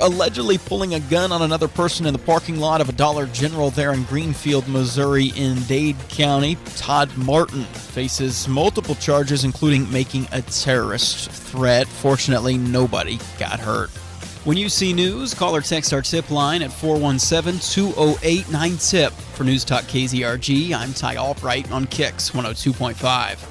allegedly pulling a gun on another person in the parking lot of a Dollar General there in Greenfield, Missouri in Dade County. Todd Martin faces multiple charges, including making a terrorist threat. Fortunately, nobody got hurt. When you see news, call or text our tip line at 417-208-9TIP. For News Talk KZRG, I'm Ty Albright on KIX 102.5.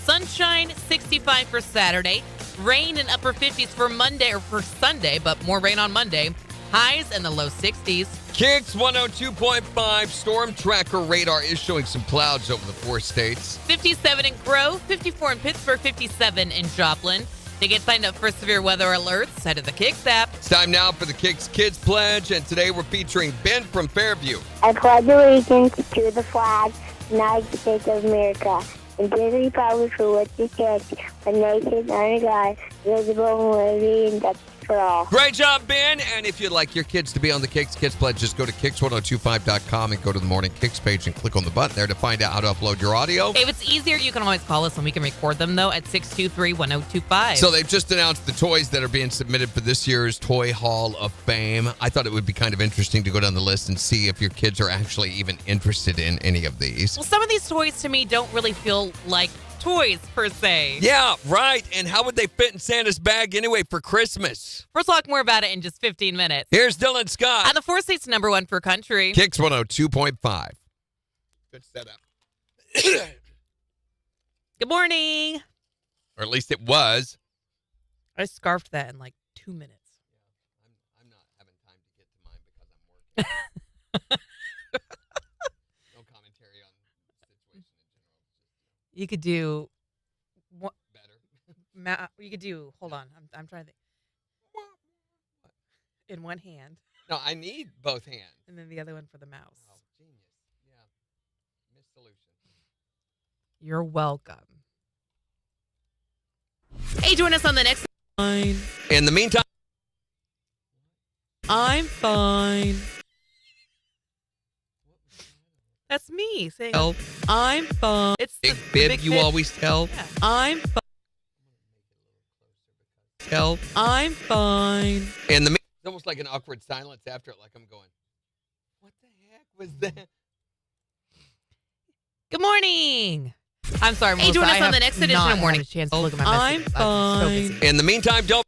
Sunshine, 65 for Saturday. Rain in upper 50s for Monday or for Sunday, but more rain on Monday. Highs in the low 60s. KIX 102.5 storm tracker radar is showing some clouds over the 4 states. 57 in Grove, 54 in Pittsburgh, 57 in Joplin. To get signed up for severe weather alerts, head to the KIX app. It's time now for the KIX Kids Pledge, and today we're featuring Ben from Fairview. I pledge allegiance to the flag of the United States of America and to the republic for which it stands, one nation under God, visible and liberty and justice for all. Great job, Ben. And if you'd like your kids to be on the KIX Kids Pledge, just go to KIX1025.com and go to the Morning KIX page and click on the button there to find out how to upload your audio. If it's easier, you can always call us and we can record them, though, at 623-1025. So they've just announced the toys that are being submitted for this year's Toy Hall of Fame. I thought it would be kind of interesting to go down the list and see if your kids are actually even interested in any of these. Well, some of these toys to me don't really feel like toys per se. Yeah, right. And how would they fit in Santa's bag anyway for Christmas? We'll talk more about it in just 15 minutes. Here's Dylan Scott. And the 4 states #1 for country. KIX 102.5. Good setup. Good morning. Or at least it was. I scarfed that in like 2 minutes. I'm not having time to get to mine because I'm working. No commentary on the situation in general. You could do what Better. you could do. Hold on. I'm trying to think. In one hand No, I need both hands. and then the other one for the mouse. Oh, genius. Yeah. Missed solution. You're welcome. Hey, join us on the next line. In the meantime, I'm fine. That's me saying, Help. I'm fine. It's the big bib big you bib. always tell. Yeah. I'm fine. Help. I'm fine. In the it's almost like an awkward silence after it, like I'm going, what the heck was that? Good morning. I'm sorry, Melissa. Hey, join us I on have the next edition not of Morning. had a chance to look at my I'm messages. I'm so busy. In the meantime, don't.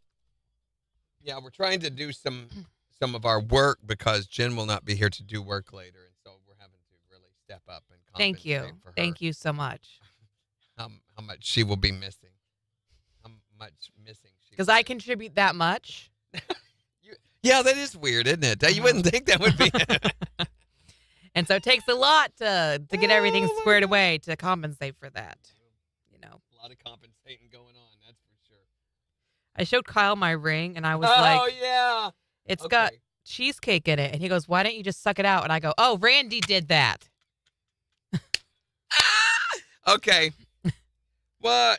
Yeah, we're trying to do some of our work because Jen will not be here to do work later, and so we're having to really step up and Thank you. compensate for her. Thank you so much. How much she will be missing. How much missing she Because will I be. contribute that much. Yeah, that is weird, isn't it? You wouldn't think that would be. And so it takes a lot to get everything Oh, my squared God. away to compensate for that. You know, A lot of compensating going on, that's for sure. I showed Kyle my ring and I was Oh, like, yeah. it's got Okay. cheesecake in it. And he goes, why don't you just suck it out? And I go, oh, Randy did that. Okay. What?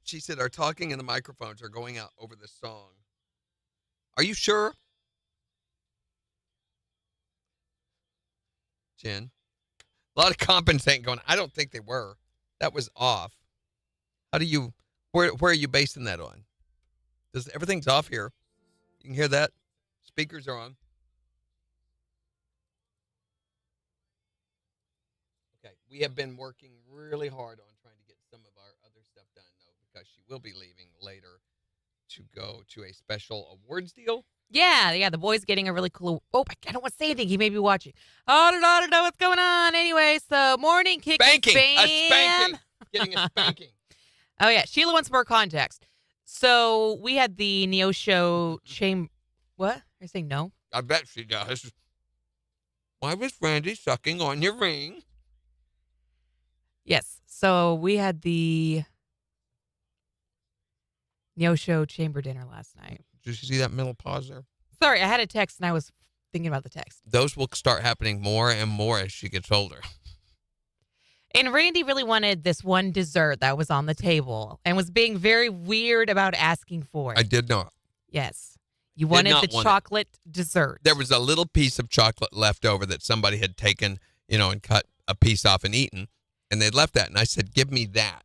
She said our talking and the microphones are going out over the song. Are you sure? Jen? A lot of compensating going on. I don't think they were. That was off. How do you, where are you basing that on? Everything's off here. You can hear that? Speakers are on. Okay, we have been working really hard on trying to get some of our other stuff done, though, because she will be leaving later to go to a special awards deal. Yeah, the boy's getting a really cool. Oh, I don't want to say anything. He may be watching. I don't know what's going on. Anyway, so morning KIX Spanking! fam. A spanking! Getting a spanking. Oh yeah, Sheila wants more context. So we had the Neo Show chamber. What? You're saying no? I bet she does. Why was Randy sucking on your ring? Yes. So we had the Neo Show chamber dinner last night. Did you see that middle pause there? Sorry, I had a text and I was thinking about the text. Those will start happening more and more as she gets older. And Randy really wanted this one dessert that was on the table and was being very weird about asking for it. I did not. Yes. You wanted not the want it. chocolate dessert. There was a little piece of chocolate left over that somebody had taken, and cut a piece off and eaten, and they'd left that. And I said, give me that.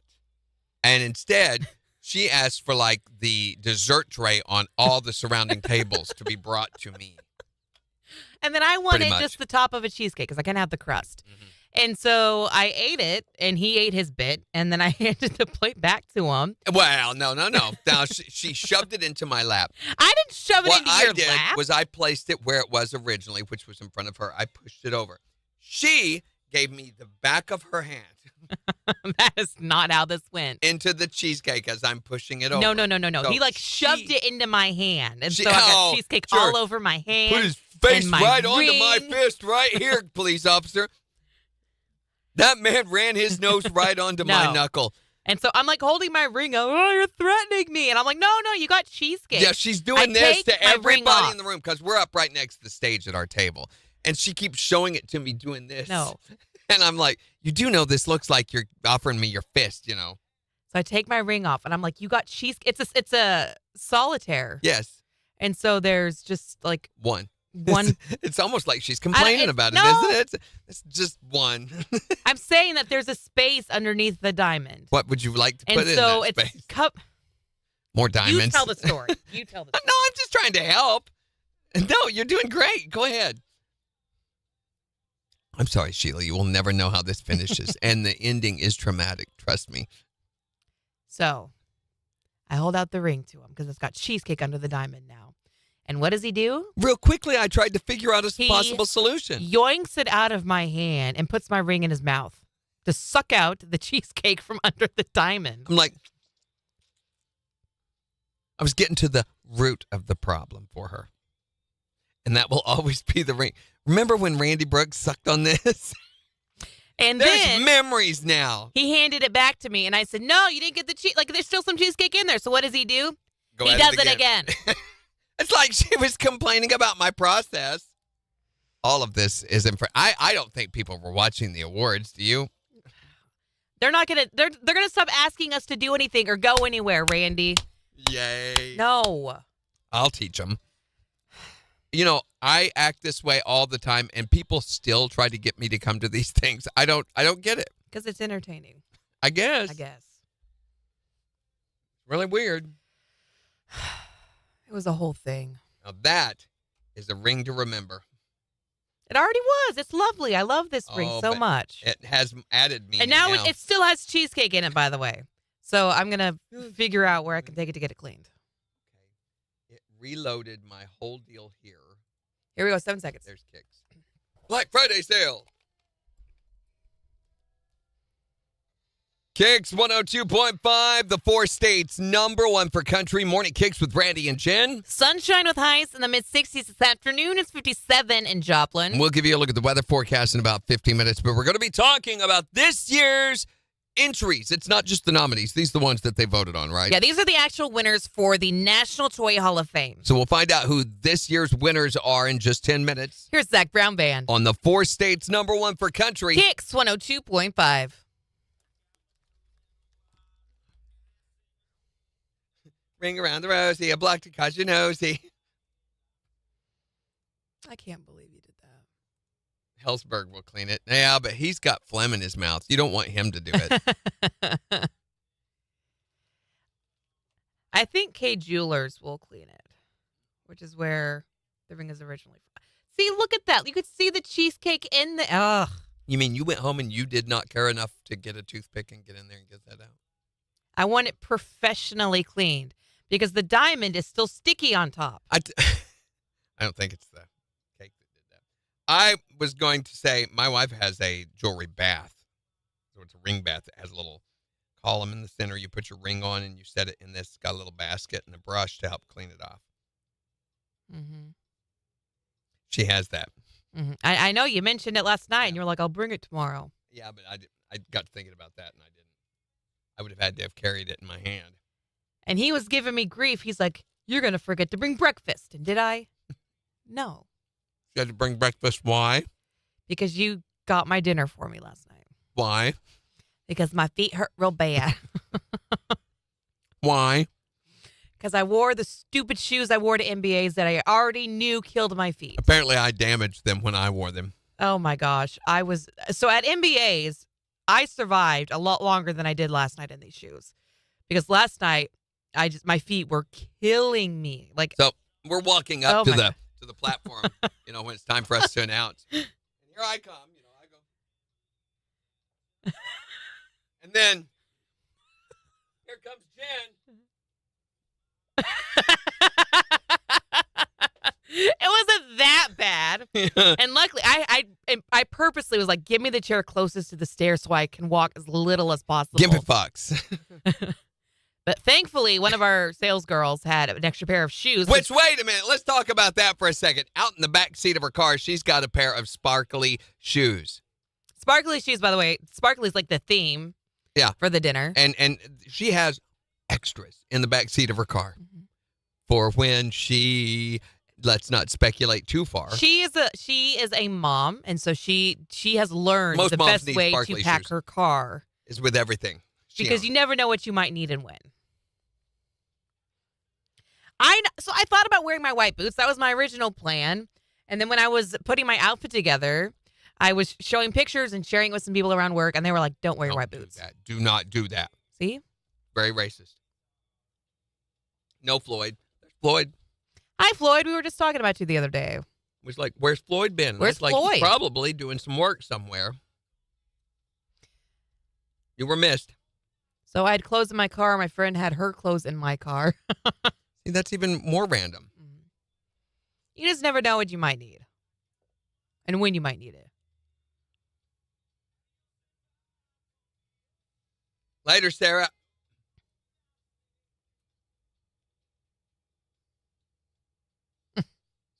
And instead, she asked for like the dessert tray on all the surrounding tables to be brought to me. And then I wanted Pretty much. just the top of a cheesecake because I can't have the crust. Mm-hmm. And so I ate it, and he ate his bit, and then I handed the plate back to him. Well, no. Now, she shoved it into my lap. I didn't shove it What into I your did lap. was I placed it where it was originally, which was in front of her. I pushed it over. She gave me the back of her hand That is not how this went. into the cheesecake as I'm pushing it over. No. So He shoved it into my hand, and so I Oh, got cheesecake sure. all over my hand. Put his face and my right onto my ring. fist right here, police officer. That man ran his nose right onto my No. knuckle. And so I'm holding my ring up. Oh, you're threatening me. And I'm like, no, you got cheesecake. Yeah, she's doing I this take to my ring everybody off. in the room because we're up right next to the stage at our table. And she keeps showing it to me doing this. No. And I'm like, you do know this looks like you're offering me your fist, So I take my ring off, and I'm like, you got cheesecake. It's a solitaire. Yes. And so there's just One. one. It's almost like she's complaining about it, no. isn't it? It's just one. I'm saying that there's a space underneath the diamond. What would you like to And put in so that it's space? cup. More diamonds. You tell the story. You tell the No, story. I'm just trying to help. No, you're doing great. Go ahead. I'm sorry, Sheila. You will never know how this finishes. And the ending is traumatic. Trust me. So I hold out the ring to him because it's got cheesecake under the diamond now. And what does he do? Real quickly, I tried to figure out a He possible solution. Yoinks it out of my hand and puts my ring in his mouth to suck out the cheesecake from under the diamond. I'm like, I was getting to the root of the problem for her. And that will always be the ring. Remember when Randy Brooks sucked on this? And There's then memories now. he handed it back to me, and I said, no, you didn't get the cheese. There's still some cheesecake in there. So what does he do? Go He at does it again. It's like she was complaining about my process. All of this is in front. I don't think people were watching the awards. Do you? They're not gonna. They're gonna stop asking us to do anything or go anywhere, Randy. Yay. No. I'll teach them. I act this way all the time, and people still try to get me to come to these things. I don't get it. Because it's entertaining. I guess. Really weird. It was a whole thing. Now that is a ring to remember. It already was. It's lovely. I love this ring Oh, so but much. It has added meaning And now it still has cheesecake in it, by the way. So I'm going to figure out where I can take it to get it cleaned. It reloaded my whole deal here. Here we go. 7 seconds. There's KIX. Black Friday sale. KIX 102.5, the 4 states #1 for country. Morning KIX with Randy and Jen. Sunshine with highs in the mid-60s this afternoon. It's 57 in Joplin. We'll give you a look at the weather forecast in about 15 minutes, but we're going to be talking about this year's entries. It's not just the nominees. These are the ones that they voted on, right? Yeah, these are the actual winners for the National Toy Hall of Fame. So we'll find out who this year's winners are in just 10 minutes Here's Zach Brown Band. on the 4 states #1 for country. KIX 102.5. Ring around the rosy, a block to cause you nosy. I can't believe you did that. Hellsberg will clean it. Yeah, but he's got phlegm in his mouth. You don't want him to do it. I think K Jewelers will clean it, which is where the ring is originally from. See, look at that. You could see the cheesecake in the... Ugh. You mean you went home and you did not care enough to get a toothpick and get in there and get that out? I want it professionally cleaned because the diamond is still sticky on top. I don't think it's the cake that did that. I was going to say my wife has a jewelry bath. So it's a ring bath that has a little column in the center. You put your ring on and you set it in this. It's got a little basket and a brush to help clean it off. Mm-hmm. She has that. Mm-hmm. I know you mentioned it last night, and you were like, I'll bring it tomorrow. Yeah, but I got thinking about that and I didn't. I would have had to have carried it in my hand. And he was giving me grief. He's like, you're going to forget to bring breakfast. And did I? No. You had to bring breakfast. Why? Because you got my dinner for me last night. Why? Because my feet hurt real bad. Why? Because I wore the stupid shoes I wore to MBAs that I already knew killed my feet. Apparently I damaged them when I wore them. Oh, my gosh. So at MBAs, I survived a lot longer than I did last night in these shoes. because last night my feet were killing me. Like, So we're walking up Oh to my the platform, when it's time for us to announce. And here I come, I go. And then here comes it wasn't that bad. Jen. And luckily, I purposely was like, give me the chair closest to the stairs so I can walk as little as possible. Gimpy Fox. But thankfully, one of our sales girls had an extra pair of shoes. Which, wait a minute, let's talk about that for a second. Out in the back seat of her car, she's got a pair of sparkly shoes. Sparkly shoes, by the way. Sparkly is like the theme for the dinner. And she has extras in the back seat of her car for when she, let's not speculate too far. She is a mom, and so she has learned Most the moms best need way to sparkly pack shoes. her car. Is with everything. Because you never know what you might need and when. I thought about wearing my white boots. That was my original plan. And then when I was putting my outfit together, I was showing pictures and sharing it with some people around work, and they were like, don't wear your white boots. That. Do not do that. See? Very racist. No Floyd. There's Floyd. Hi, Floyd. We were just talking about you the other day. Was like, where's Floyd been? Where's I was like, Floyd? He's probably doing some work somewhere. You were missed. So I had clothes in my car. My friend had her clothes in my car. See, that's even more random. You just never know what you might need and when you might need it. Later, Sarah.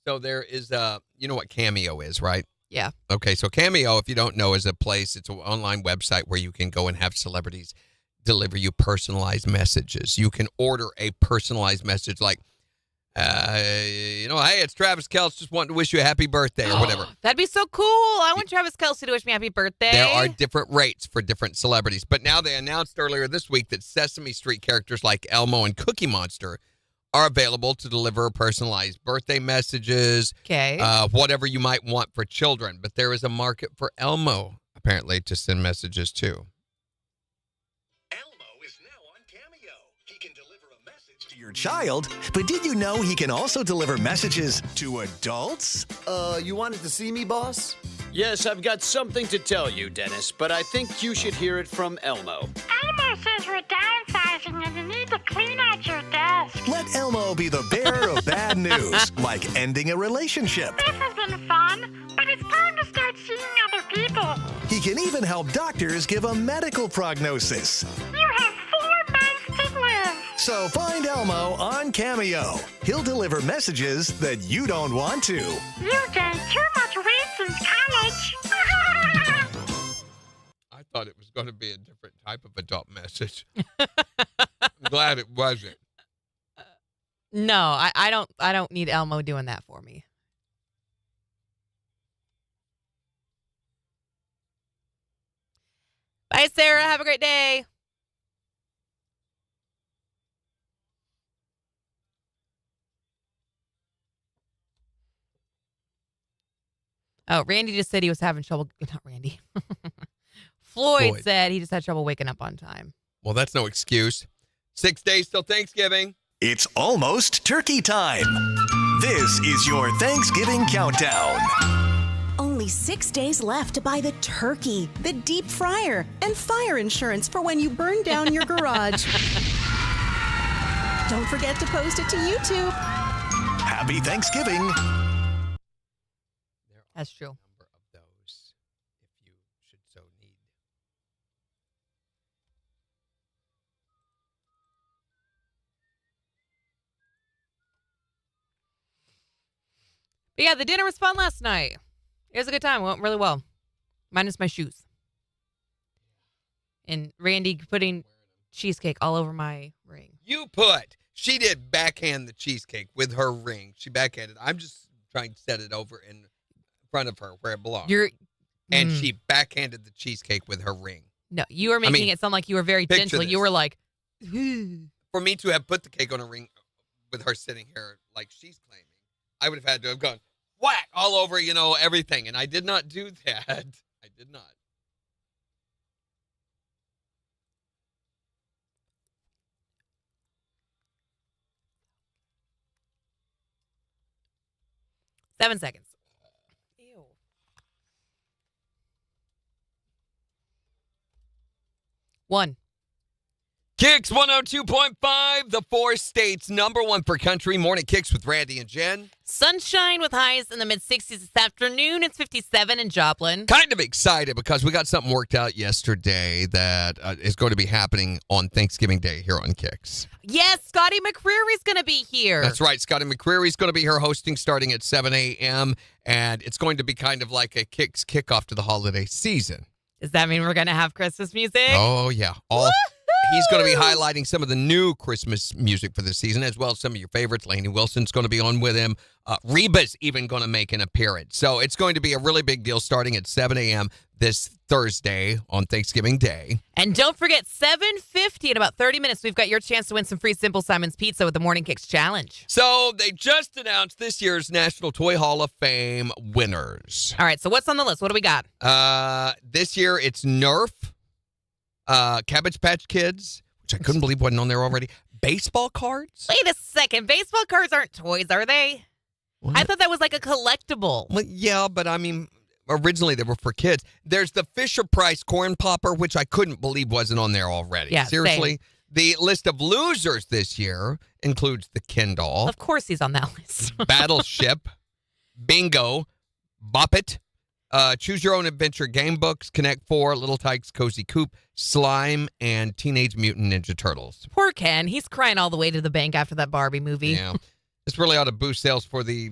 So there is, you know what Cameo is, right? Yeah. Okay, so Cameo, if you don't know, is a place, it's an online website where you can go and have celebrities deliver you personalized messages. You can order a personalized message like, hey, it's Travis Kelce, just wanting to wish you a happy birthday or whatever. That'd be so cool. I want Travis Kelce to wish me happy birthday. There are different rates for different celebrities. But now they announced earlier this week that Sesame Street characters like Elmo and Cookie Monster are available to deliver personalized birthday messages, whatever you might want for children. But there is a market for Elmo, apparently, to send messages to. Elmo is now on Cameo. He can deliver a message to your child, but did you know he can also deliver messages to adults? You wanted to see me, boss? Yes, I've got something to tell you, Dennis, but I think you should hear it from Elmo. Elmo says we're downsizing and you need to clean out your desk. Let Elmo be the bearer of bad news, like ending a relationship. This has been fun, but it's time to start seeing other people. He can even help doctors give a medical prognosis. You have 4 months to live. So find Elmo on Cameo. He'll deliver messages that you don't want to. You gained too much weight since college. I thought it was going to be a different type of adult message. I'm glad it wasn't. No, I don't need Elmo doing that for me. Bye, Sarah. Have a great day. Oh, Randy just said he was having trouble. Not Randy. Floyd said he just had trouble waking up on time. Well, that's no excuse. 6 days till Thanksgiving. It's almost turkey time. This is your Thanksgiving countdown. Only 6 days left to buy the turkey, the deep fryer, and fire insurance for when you burn down your garage. Don't forget to post it to YouTube. Happy Thanksgiving. That's true. Number of those, if you should so need. But yeah, the dinner was fun last night. It was a good time. It went really well. Minus my shoes. And Randy putting cheesecake all over my ring. She did backhand the cheesecake with her ring. She backhanded. I'm just trying to set it over in front of her where it belongs. And she backhanded the cheesecake with her ring. No, you were making it sound like you were very gentle. this. You were like, For me to have put the cake on a ring with her sitting here like she's claiming, I would have had to have gone whack all over, everything. And I did not do that. I did not. 7 seconds. Ew. One. KIX 102.5, the four states number one for country. Morning KIX with Randy and Jen. Sunshine with highs in the mid-60s this afternoon. It's 57 in Joplin. Kind of excited because we got something worked out yesterday that is going to be happening on Thanksgiving Day here on KIX. Yes, Scotty McCreary's going to be here. That's right. Scotty McCreary's going to be here hosting starting at 7 a.m. And it's going to be kind of like a KIX kickoff to the holiday season. Does that mean we're going to have Christmas music? Oh, yeah. He's going to be highlighting some of the new Christmas music for this season, as well as some of your favorites. Lainey Wilson's going to be on with him. Reba's even going to make an appearance. So it's going to be a really big deal starting at 7 a.m. this Thursday on Thanksgiving Day. And don't forget, 7:50 in about 30 minutes, we've got your chance to win some free Simple Simon's Pizza with the Morning Kicks Challenge. So they just announced this year's National Toy Hall of Fame winners. All right, so what's on the list? What do we got? This year it's Nerf, Cabbage Patch Kids, which I couldn't believe wasn't on there already. Baseball cards? Wait a second. Baseball cards aren't toys, are they? What? I thought that was like a collectible. Well, yeah, but I mean, originally they were for kids. There's the Fisher-Price corn popper, which I couldn't believe wasn't on there already. Yeah, seriously. same. The list of losers this year includes the Ken doll, Of course he's on that list. Battleship, Bingo, Bop It, Choose Your Own Adventure game books, Connect 4, Little Tykes Cozy Coop, Slime, and Teenage Mutant Ninja Turtles. Poor Ken. He's crying all the way to the bank after that Barbie movie. Yeah. This really ought to boost sales for the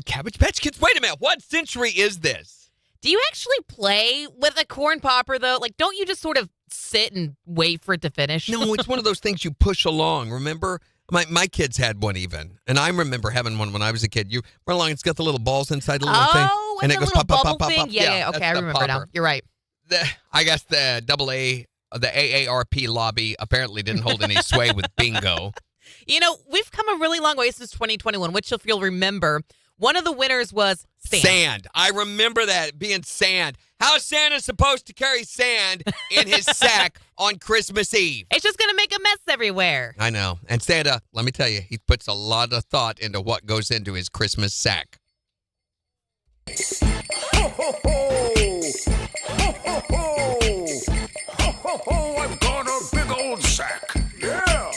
Cabbage Patch Kids. Wait a minute. What century is this? Do you actually play with a corn popper, though? Like, don't you just sort of sit and wait for it to finish? No, it's one of those things you push along. Remember? My kids had one even. And I remember having one when I was a kid. You run along, it's got the little balls inside the little thing. Oh, And the it goes little pop, pop, bubble pop, pop, thing? pop. Yeah, okay, I that's the remember now. popper. You're right. I guess the the AARP lobby apparently didn't hold any sway with bingo. You know, we've come a really long way since 2021, which if you'll remember, one of the winners was sand. Sand. I remember that being sand. How's Santa supposed to carry sand in his sack on Christmas Eve? It's just going to make a mess everywhere. I know. And Santa, let me tell you, he puts a lot of thought into what goes into his Christmas sack. Ho, ho, ho! Ho, ho, ho! Ho, ho, ho! I've got a big old sack. Yeah!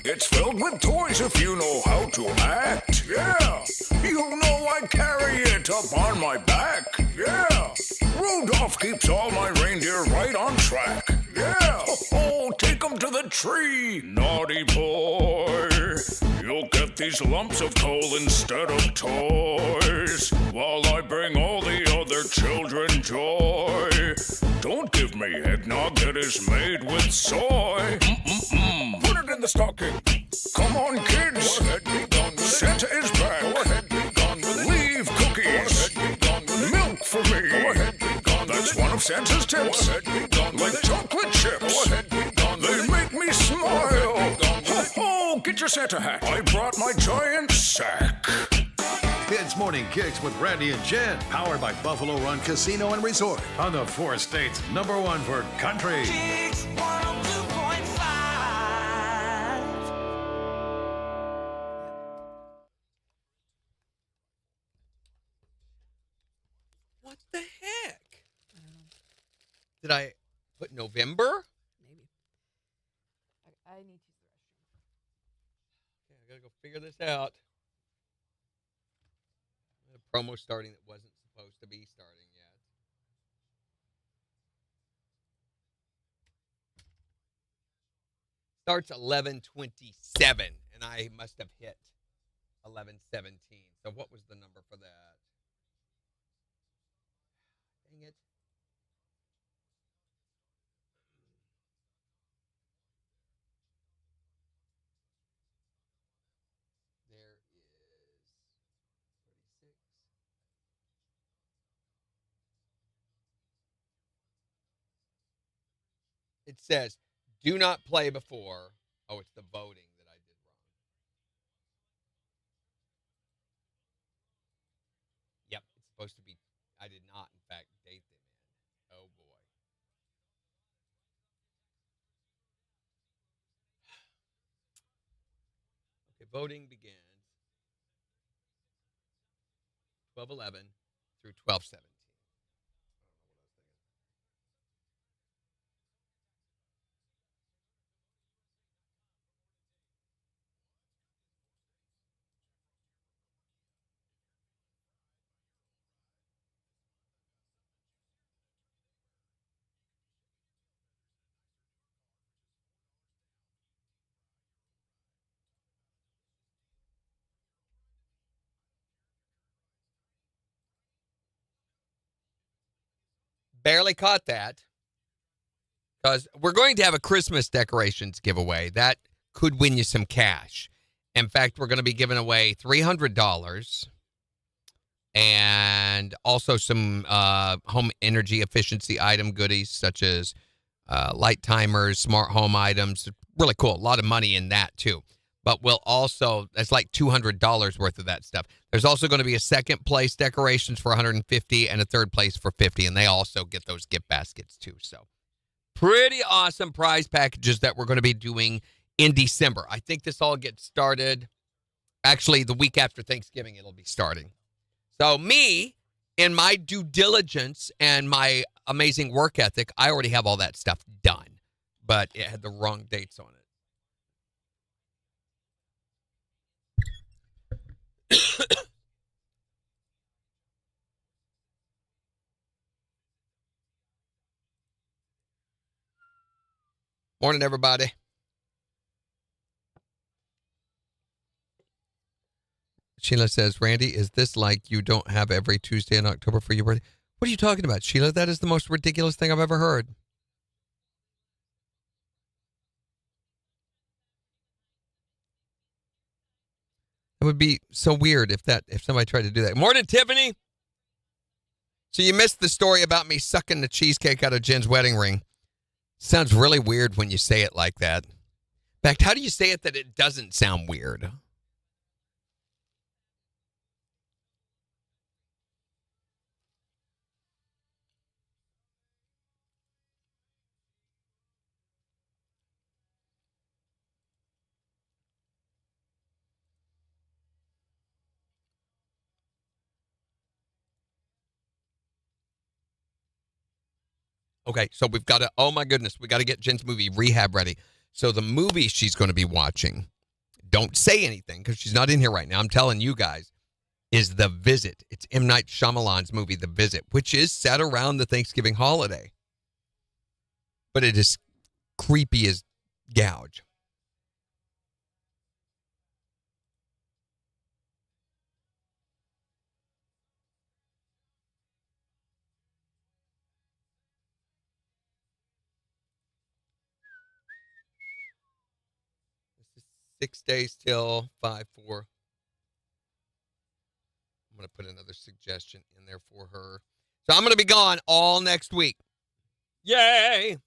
It's filled with toys if you know how to act. Yeah! You know I carry it up on my back. Yeah! Rudolph keeps all my reindeer right on track. Yeah! Ho, ho! Take 'em to the tree, naughty boy. You'll get these lumps of coal instead of toys, while I bring all the other children joy. Don't give me eggnog that is made with soy. Mm-mm-mm. Put it in the stocking. Come on, kids. Go ahead, be gone with it. Santa is back. Go ahead, be gone with it. Leave cookies. Go ahead, be gone with it. Milk for me. Go ahead, be gone with it. That's one of Santa's tips. Go ahead, be gone with it. Chocolate chips. Go ahead, be gone with it. They make me smile. Oh, get your Santa hat. I brought my giant sack. Kids Morning Kicks with Randy and Jen, powered by Buffalo Run Casino and Resort on the four states number one for country. KIX 102.5. What the heck? Did I put November? Maybe. I need to use the restroom. Okay, I gotta go figure this out. A promo starting that wasn't supposed to be starting yet. Starts 11:27, and I must have hit 11:17. So what was the number for that? Dang it. There is 36. It says, do not play before. Oh, it's the voting that I did wrong. Yep, it's supposed to be. I did not, in fact, date them in. Oh, boy. Okay, voting begins. 12:11 through 12:17. Barely caught that. Because we're going to have a Christmas decorations giveaway. That could win you some cash. In fact, we're going to be giving away $300 and also some home energy efficiency item goodies such as light timers, smart home items. Really cool. A lot of money in that, too. But we'll also, that's like $200 worth of that stuff. There's also going to be a second place decorations for $150 and a third place for $50. And they also get those gift baskets, too. So pretty awesome prize packages that we're going to be doing in December. I think this all gets started, actually, the week after Thanksgiving, it'll be starting. So me, in my due diligence and my amazing work ethic, I already have all that stuff done. But it had the wrong dates on it. Morning, everybody. Sheila says, Randy, is this like you don't have every Tuesday in October for your birthday? What are you talking about, Sheila? That is the most ridiculous thing I've ever heard. It would be so weird if somebody tried to do that. Morning, Tiffany. So you missed the story about me sucking the cheesecake out of Jen's wedding ring. Sounds really weird when you say it like that. In fact, how do you say it that it doesn't sound weird? Okay, so we've got to, oh my goodness, we got to get Jen's movie Rehab ready. So the movie she's going to be watching, don't say anything because she's not in here right now. I'm telling you guys, is The Visit. It's M. Night Shyamalan's movie, The Visit, which is set around the Thanksgiving holiday. But it is creepy as gouge. This is 6 days till 5-4. I'm going to put another suggestion in there for her. So I'm going to be gone all next week. Yay!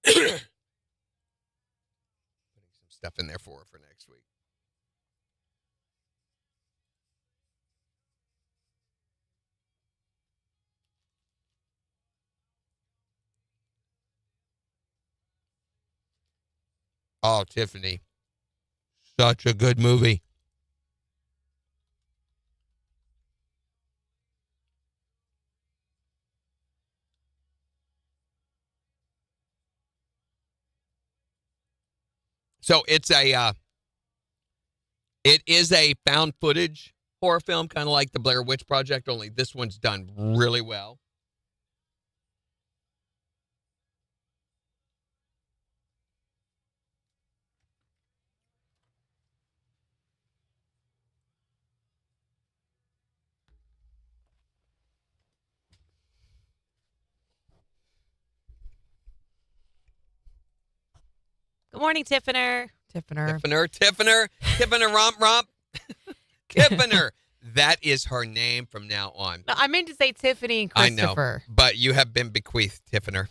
Putting some stuff in there for her for next week. Oh, Tiffany. Such a good movie. So it is a found footage horror film, kind of like the Blair Witch Project, only this one's done really well. Good morning, Tiffiner. Tiffiner, Tiffiner, romp. Tiffany. That is her name from now on. No, I meant to say Tiffany and I know, Christopher. but you have been bequeathed, Tiffany.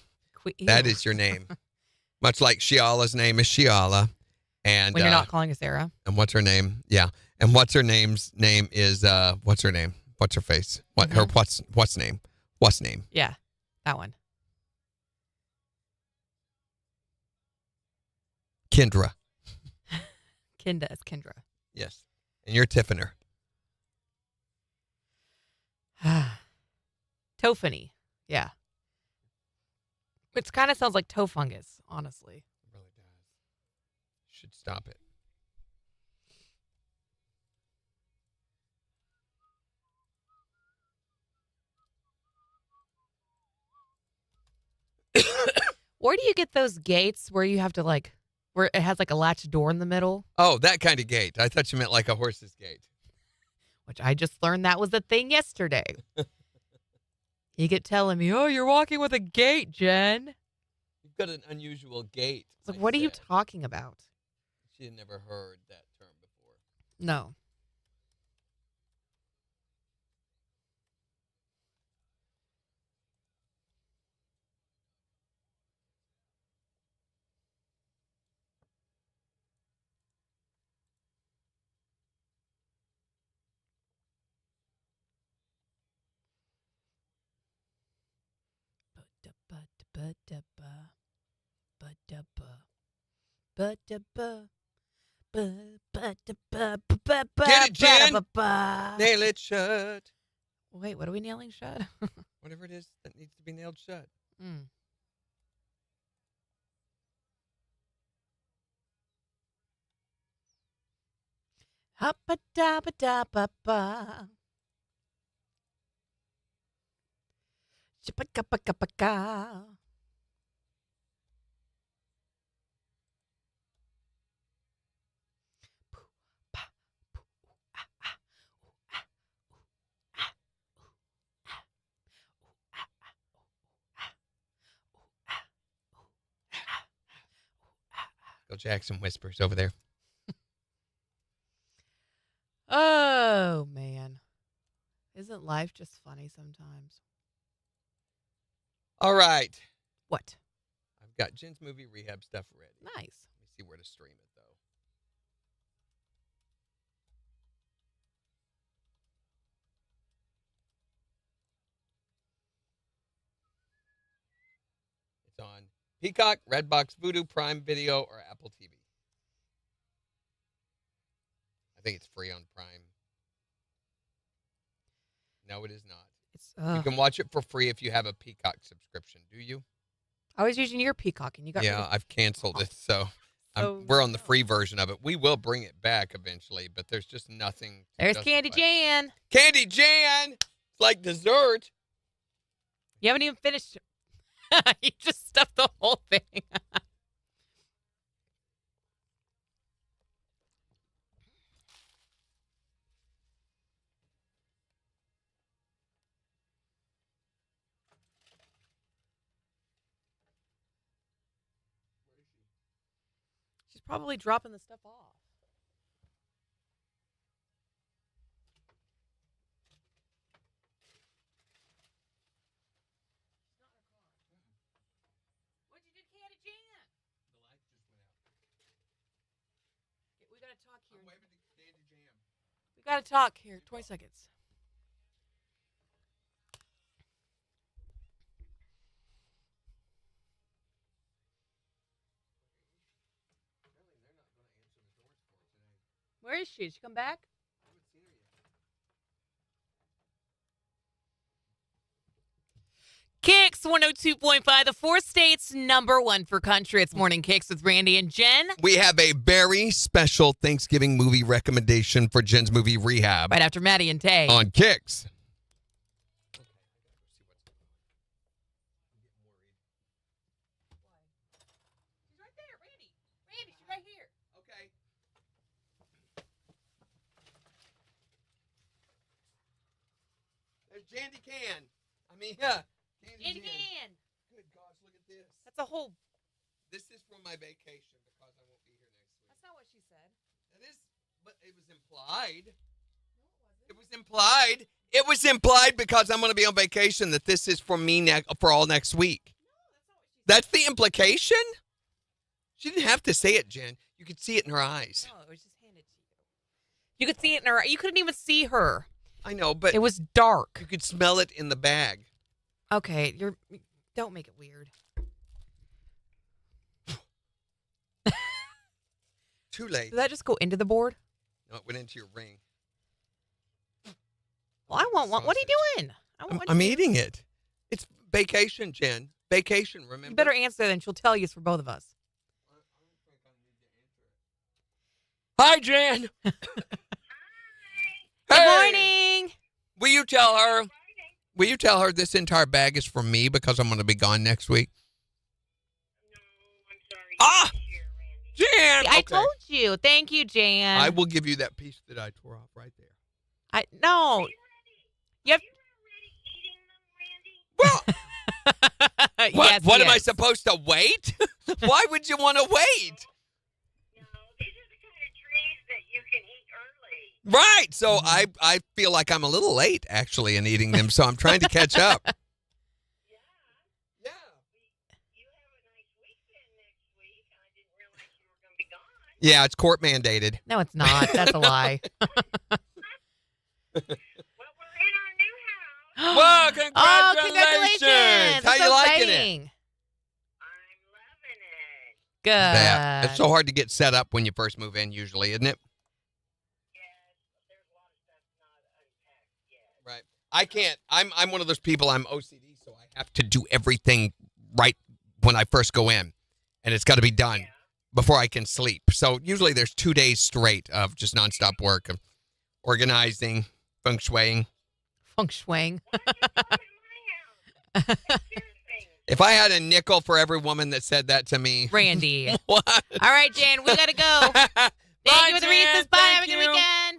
That is your name. Much like Shiala's name is Shiala. And when you're not calling her Sarah. And what's her name? Yeah. And what's her name's name is what's her name? What's her face? What her what's name? What's name? Yeah. That one. Kendra. Kinda is Kendra. Yes. And you're Tiffany. Tofany. Yeah. Which kind of sounds like toe fungus, honestly. It really does. Should stop it. Where do you get those gates where you have to where it has like a latch door in the middle? Oh, that kind of gate. I thought you meant like a horse's gate. Which I just learned that was a thing yesterday. You get telling me, oh, you're walking with a gate, Jen. You've got an unusual gait. It's like, what are you talking about? She had never heard that term before. No. Get it, Jen. Nail it shut. Wait, what are we nailing shut? Whatever it is that needs to be nailed shut. Hoppa-dabba-dabba-ba. Chippa-kappa-kappa-ka. Bill Jackson whispers over there. Oh, man. Isn't life just funny sometimes? All right. What? I've got Jen's movie rehab stuff ready. Nice. Let me see where to stream it, though. It's on Peacock, Redbox, Vudu, Prime Video, or Apple TV. I think it's free on Prime. No, it is not. You can watch it for free if you have a Peacock subscription. Do you? I was using your Peacock, and you got Yeah, I've canceled it, so we're on the free version of it. We will bring it back eventually, but there's just nothing. There's Candy Jan. Candy Jan! It's like dessert. You haven't even finished. You just stuffed the whole thing. She's probably dropping the stuff off. What'd you do, Candy Jan? The light just went out. We gotta talk here. I'm waving to Candy Jam. We gotta talk here. 20 seconds. Where is she? Did she come back? KIX 102.5, the 4 states #1 for country. It's Morning KIX with Randy and Jen. We have a very special Thanksgiving movie recommendation for Jen's movie Rehab. Right after Maddie and Tay. On KIX. She's right there, Randy. Randy, she's right here. Okay. There's Jandy Can. Candy Can. Good gosh, look at this. That's a whole. This is for my vacation because I won't be here next week. That's not what she said. That is, but it was implied. No, It was implied. It was implied because I'm going to be on vacation that this is for me for all next week. That's the implication? She didn't have to say it, Jen. You could see it in her eyes. No, it was just handed to you. You could see it in her. You couldn't even see her. I know, but it was dark. You could smell it in the bag. Okay, don't make it weird. Too late. Did that just go into the board? No, it went into your ring. Well, I want one. What are you doing? I'm eating it. It's vacation, Jen. Vacation, remember? You better answer, then she'll tell you it's for both of us. Hi, Jan. Good morning. Will you tell her? Will you tell her this entire bag is for me because I'm going to be gone next week? No, I'm sorry. Jan. See, I told you. Thank you, Jan. I will give you that piece that I tore off right there. No. You have. Well. Yes, what am I supposed to wait? Why would you want to wait? Right. So I feel like I'm a little late, actually, in eating them. So I'm trying to catch up. Yeah. You have a nice weekend next week. I didn't realize you were going to be gone. Yeah, it's court mandated. No, it's not. That's a lie. Whoa, congratulations. Oh, congratulations. How That's you so liking exciting. it? I'm loving it. Good. Yeah. It's so hard to get set up when you first move in, usually, isn't it? Right. I can't. I'm one of those people. I'm OCD, so I have to do everything right when I first go in, and it's got to be done before I can sleep. So usually there's 2 days straight of just nonstop work, of organizing, feng shuiing. Feng shuiing. If I had a nickel for every woman that said that to me, Randy. What? All right, Jan, we gotta go. Thank you for the Reese's. Bye. Have a good weekend.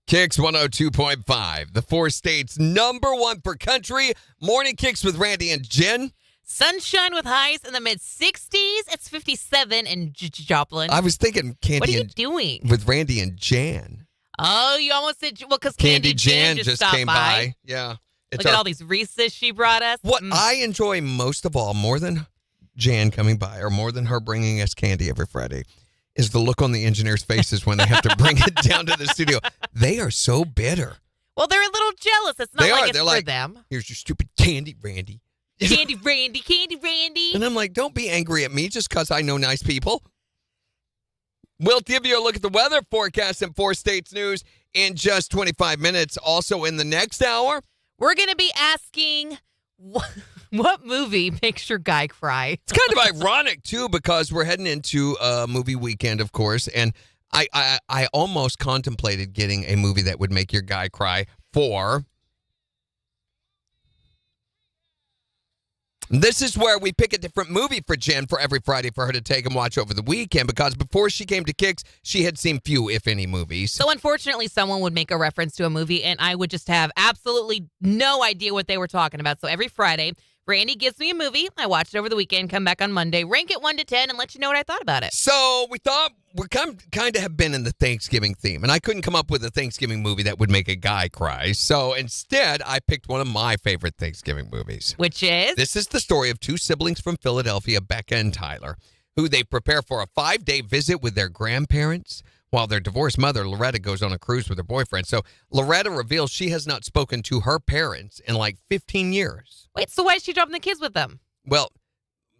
KIX 102.5, the 4 states #1 for country. Morning KIX with Randy and Jen. Sunshine with highs in the mid-60s. It's 57 in Joplin. I was thinking Candy. What are you doing? With Randy and Jan. Oh, you almost said, well, because Candy Jan just stopped came by. Yeah. Look at all these Reese's she brought us. What I enjoy most of all, more than Jan coming by or more than her bringing us candy every Friday, is the look on the engineers' faces when they have to bring it down to the studio. They are so bitter. Well, they're a little jealous. It's not They like are. it's They're for like, them. Here's your stupid candy, Randy. Candy Randy, Candy Randy. And I'm like, don't be angry at me just because I know nice people. We'll give you a look at the weather forecast and 4 states news in just 25 minutes. Also in the next hour, we're going to be asking what movie makes your guy cry. It's kind of ironic, too, because we're heading into a movie weekend, of course, and I almost contemplated getting a movie that would make your guy cry for... This is where we pick a different movie for Jen for every Friday for her to take and watch over the weekend, because before she came to KIX, she had seen few, if any, movies. So unfortunately, someone would make a reference to a movie, and I would just have absolutely no idea what they were talking about. So every Friday, Randy gives me a movie. I watch it over the weekend, come back on Monday, rank it 1 to 10, and let you know what I thought about it. So we thought we kind of have been in the Thanksgiving theme, and I couldn't come up with a Thanksgiving movie that would make a guy cry. So instead, I picked one of my favorite Thanksgiving movies. Which is? This is the story of 2 siblings from Philadelphia, Becca and Tyler, who they prepare for a 5-day visit with their grandparents while their divorced mother, Loretta, goes on a cruise with her boyfriend. So Loretta reveals she has not spoken to her parents in like 15 years. Wait, so why is she dropping the kids with them? Well,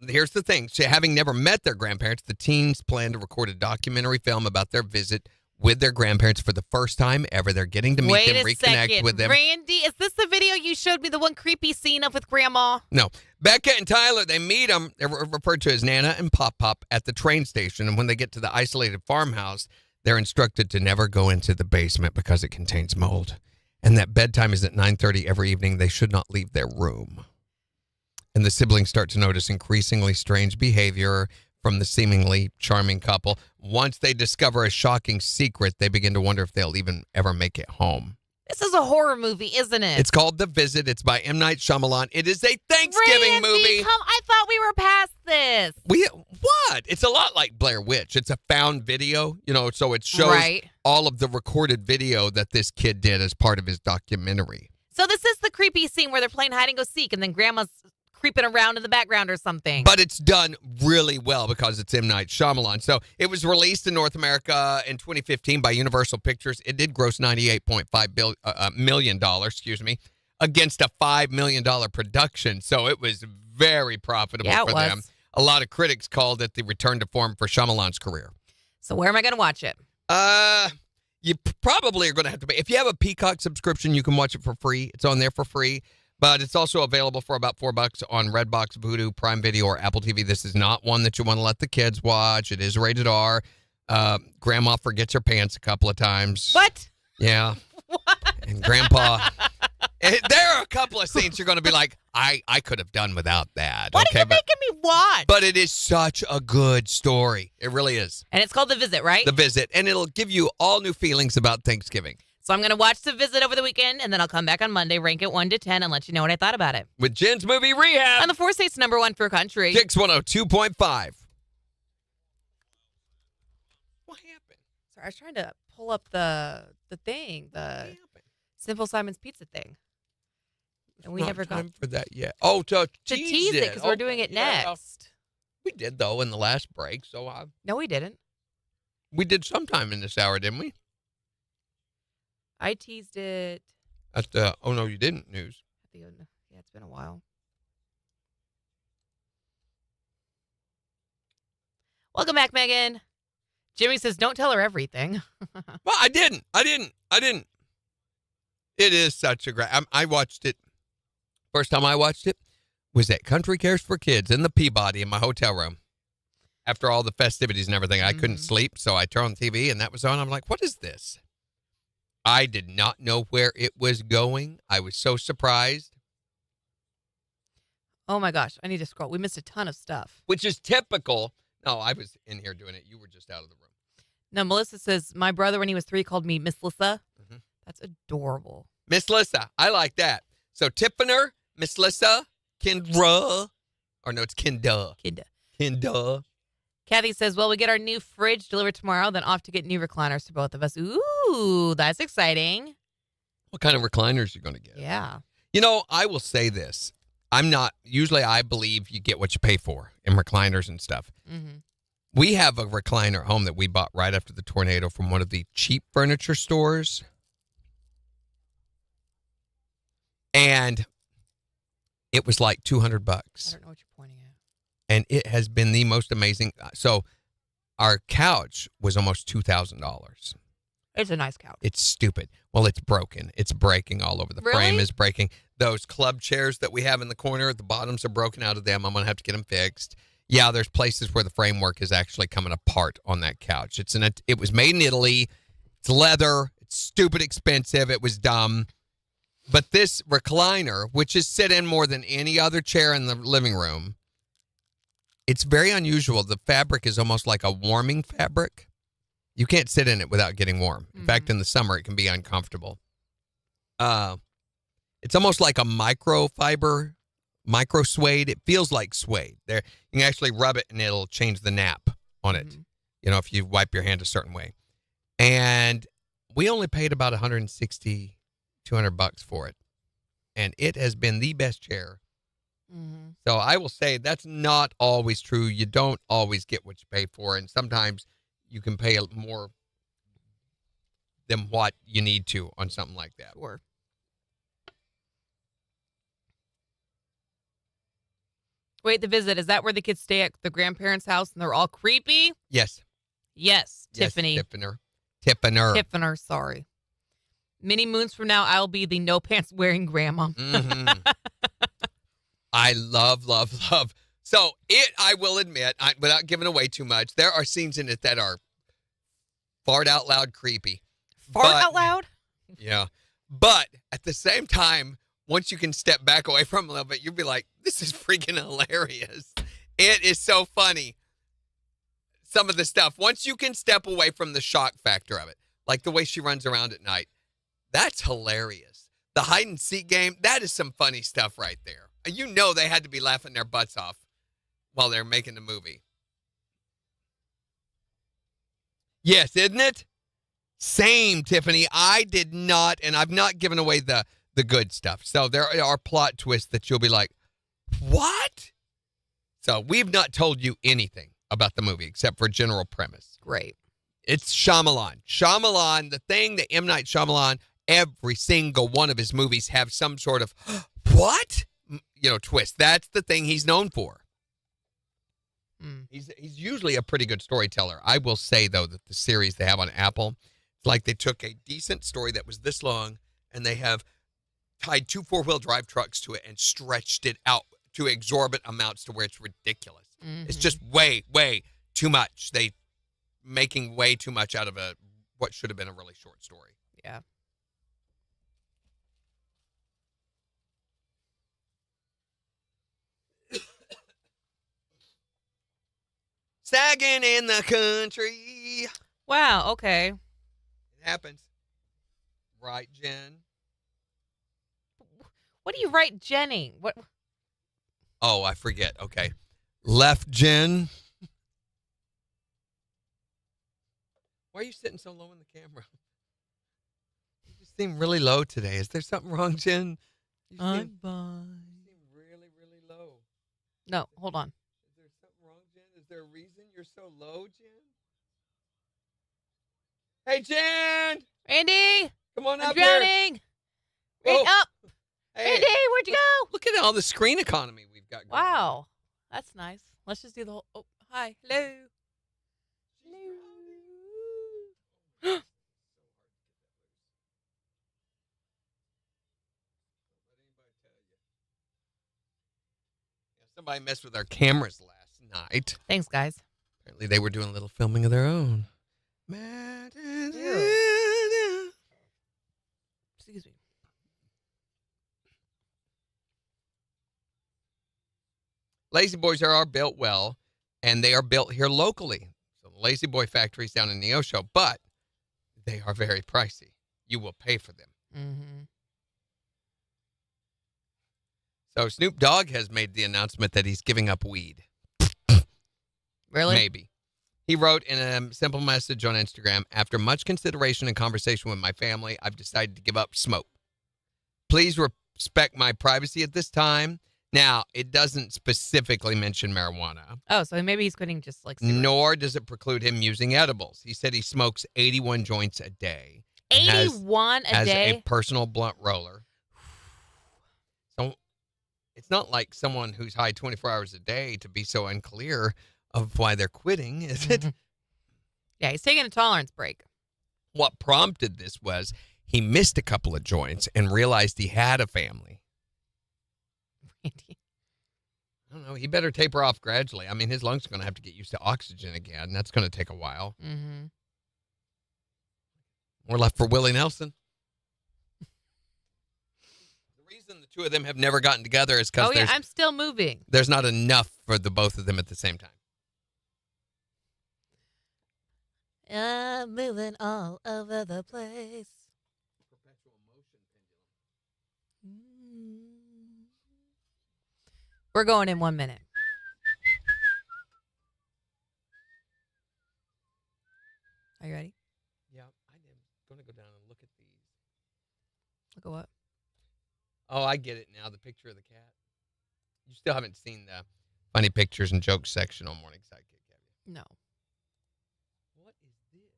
here's the thing. Having never met their grandparents, the teens plan to record a documentary film about their visit with their grandparents for the first time ever. They're getting to meet them, reconnect with them. Randy, is this the video you showed me, the one creepy scene of with Grandma? No. Becca and Tyler, they meet them. They're referred to as Nana and Pop at the train station. And when they get to the isolated farmhouse, they're instructed to never go into the basement because it contains mold. And that bedtime is at 9:30 every evening. They should not leave their room. And the siblings start to notice increasingly strange behavior from the seemingly charming couple. Once they discover a shocking secret, they begin to wonder if they'll even ever make it home. This is a horror movie, isn't it? It's called The Visit. It's by M. Night Shyamalan. It is a Thanksgiving Randy, movie. I thought we were past this. What? It's a lot like Blair Witch. It's a found video, so it shows all of the recorded video that this kid did as part of his documentary. So this is the creepy scene where they're playing hide and go seek, and then Grandma's creeping around in the background or something. But it's done really well because it's M. Night Shyamalan. So it was released in North America in 2015 by Universal Pictures. It did gross $98.5 million, against a $5 million production. So it was very profitable for them. A lot of critics called it the return to form for Shyamalan's career. So where am I going to watch it? You probably are going to have to pay. If you have a Peacock subscription, you can watch it for free. It's on there for free. But it's also available for about $4 on Redbox, Vudu, Prime Video, or Apple TV. This is not one that you want to let the kids watch. It is rated R. Grandma forgets her pants a couple of times. What? Yeah. What? And Grandpa. There are a couple of scenes you're going to be like, I could have done without that. What are you making me watch? But it is such a good story. It really is. And it's called The Visit, right? The Visit. And it'll give you all new feelings about Thanksgiving. So I'm going to watch The Visit over the weekend, and then I'll come back on Monday, rank it 1 to 10, and let you know what I thought about it. With Jen's Movie Rehab. On the 4 states #1 for country. KIX 102.5. What happened? Sorry, I was trying to pull up the thing, the Simple Simon's Pizza thing. And we never got time for that yet. Oh, to tease it because we're doing it next. We did, though, in the last break. So No, we didn't. We did sometime in this hour, didn't we? I teased it. At the Oh No You Didn't news. Yeah, it's been a while. Welcome back, Megan. Jimmy says, don't tell her everything. Well, I didn't. It is such a great. I watched it. First time I watched it was at Country Cares for Kids in the Peabody in my hotel room. After all the festivities and everything, I couldn't sleep, so I turned on the TV and that was on. I'm like, what is this? I did not know where it was going. I was so surprised. Oh, my gosh. I need to scroll. We missed a ton of stuff. Which is typical. No, I was in here doing it. You were just out of the room. No, Melissa says, my brother, when he was 3, called me Miss Lissa. That's adorable. Miss Lissa. I like that. So, Tiffiner, Miss Lissa, Kendra. Or no, it's Kenda. Kenda. Kathy says, well, we get our new fridge delivered tomorrow, then off to get new recliners for both of us. Ooh, that's exciting. What kind of recliners are you going to get? Yeah. I will say this. Usually I believe you get what you pay for in recliners and stuff. Mm-hmm. We have a recliner at home that we bought right after the tornado from one of the cheap furniture stores. And it was like $200. I don't know what you're pointing at. And it has been the most amazing. So our couch was almost $2,000. It's a nice couch. It's stupid. Well, it's broken. It's breaking all over. The frame is breaking. Those club chairs that we have in the corner, the bottoms are broken out of them. I'm going to have to get them fixed. Yeah, there's places where the framework is actually coming apart on that couch. It was made in Italy. It's leather. It's stupid expensive. It was dumb. But this recliner, which is sit in more than any other chair in the living room, it's very unusual. The fabric is almost like a warming fabric. You can't sit in it without getting warm. In fact, in the summer, it can be uncomfortable. It's almost like a microfiber, micro suede. It feels like suede. There, you can actually rub it and it'll change the nap on it. If you wipe your hand a certain way. And we only paid about $160, $200 for it. And it has been the best chair. So I will say that's not always true. You don't always get what you pay for. And sometimes you can pay more than what you need to on something like that. Sure. Wait, The Visit, is that where the kids stay at the grandparents' house and they're all creepy? Yes. Yes, Tiffany. Tiffiner, sorry. Many moons from now, I'll be the no pants wearing grandma. I love. So I will admit, without giving away too much, there are scenes in it that are fart out loud creepy. Out loud? Yeah. But at the same time, once you can step back away from it a little bit, you'll be like, this is freaking hilarious. It is so funny. Some of the stuff, once you can step away from the shock factor of it, like the way she runs around at night, that's hilarious. The hide and seek game, that is some funny stuff right there. They had to be laughing their butts off while they're making the movie. Yes, isn't it? Same, Tiffany. I did not, and I've not given away the good stuff. So there are plot twists that you'll be like, what? So we've not told you anything about the movie except for general premise. Great. It's Shyamalan. Shyamalan, the thing that M. Night Shyamalan, every single one of his movies have some sort of, what? Twist. That's the thing he's known for. He's usually a pretty good storyteller. I will say, though, that the series they have on Apple, it's like they took a decent story that was this long and they have tied 2 4-wheel drive trucks to it and stretched it out to exorbitant amounts to where it's ridiculous. It's just way, way too much. They making way too much out of what should have been a really short story. Yeah. Sagging in the country. Wow, okay. It happens. Right, Jen? What do you write Jenning? What? Oh, I forget. Okay. Left, Jen. Why are you sitting so low in the camera? You just seem really low today. Is there something wrong, Jen? I'm fine. You seem really, really low. No, hold on. Is there something wrong, Jen? Is there a reason you're so low, Jen? Hey, Jen! Andy! Come on I'm up drowning! here. Wait up! Hey, Andy, where'd you go? look at all the screen economy we've got going. Wow. That's nice. Let's just do the whole... Oh, hi. Hello. Hello. Somebody messed with our cameras last night. Thanks, guys. Apparently they were doing a little filming of their own. Excuse me. Lazy Boys are built well, and they are built here locally. So the Lazy Boy factory's down in Neosho, but they are very pricey. You will pay for them. Mm-hmm. So Snoop Dogg has made the announcement that he's giving up weed. Really? Maybe. He wrote in a simple message on Instagram, after much consideration and conversation with my family, I've decided to give up smoke. Please respect my privacy at this time. Now, it doesn't specifically mention marijuana. Oh, so maybe he's quitting just like... cigarettes. Nor does it preclude him using edibles. He said he smokes 81 joints a day. 81 a As day? a personal blunt roller. So it's not like someone who's high 24 hours a day to be so unclear of why they're quitting, is it? Yeah, he's taking a tolerance break. What prompted this was he missed a couple of joints and realized he had a family. Randy. I don't know. He better taper off gradually. I mean, his lungs are going to have to get used to oxygen again. That's going to take a while. Mm-hmm. We're left for Willie Nelson. The reason the two of them have never gotten together is because Oh, yeah, I'm still moving. there's not enough for the both of them at the same time. I'm moving all over the place. We're going in 1 minute. Are you ready? Yeah, I'm going to go down and look at these. Look at what? Oh, I get it now, the picture of the cat. You still haven't seen the funny pictures and jokes section on Morning Sidekick, have you? No. What is this?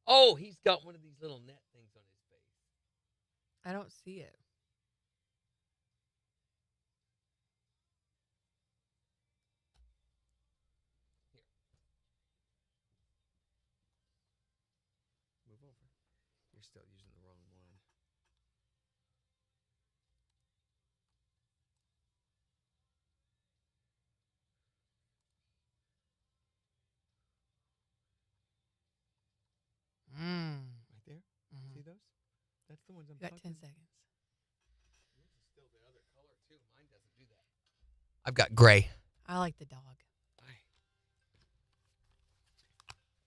Oh, he's got one of these little net things on his face. I don't see it. Move over. You're still using the wrong one. Right there? See those? That's the ones I'm You got talking 10 seconds. Yours is still the other color, too. Mine doesn't do that. I've got gray. I like the dog.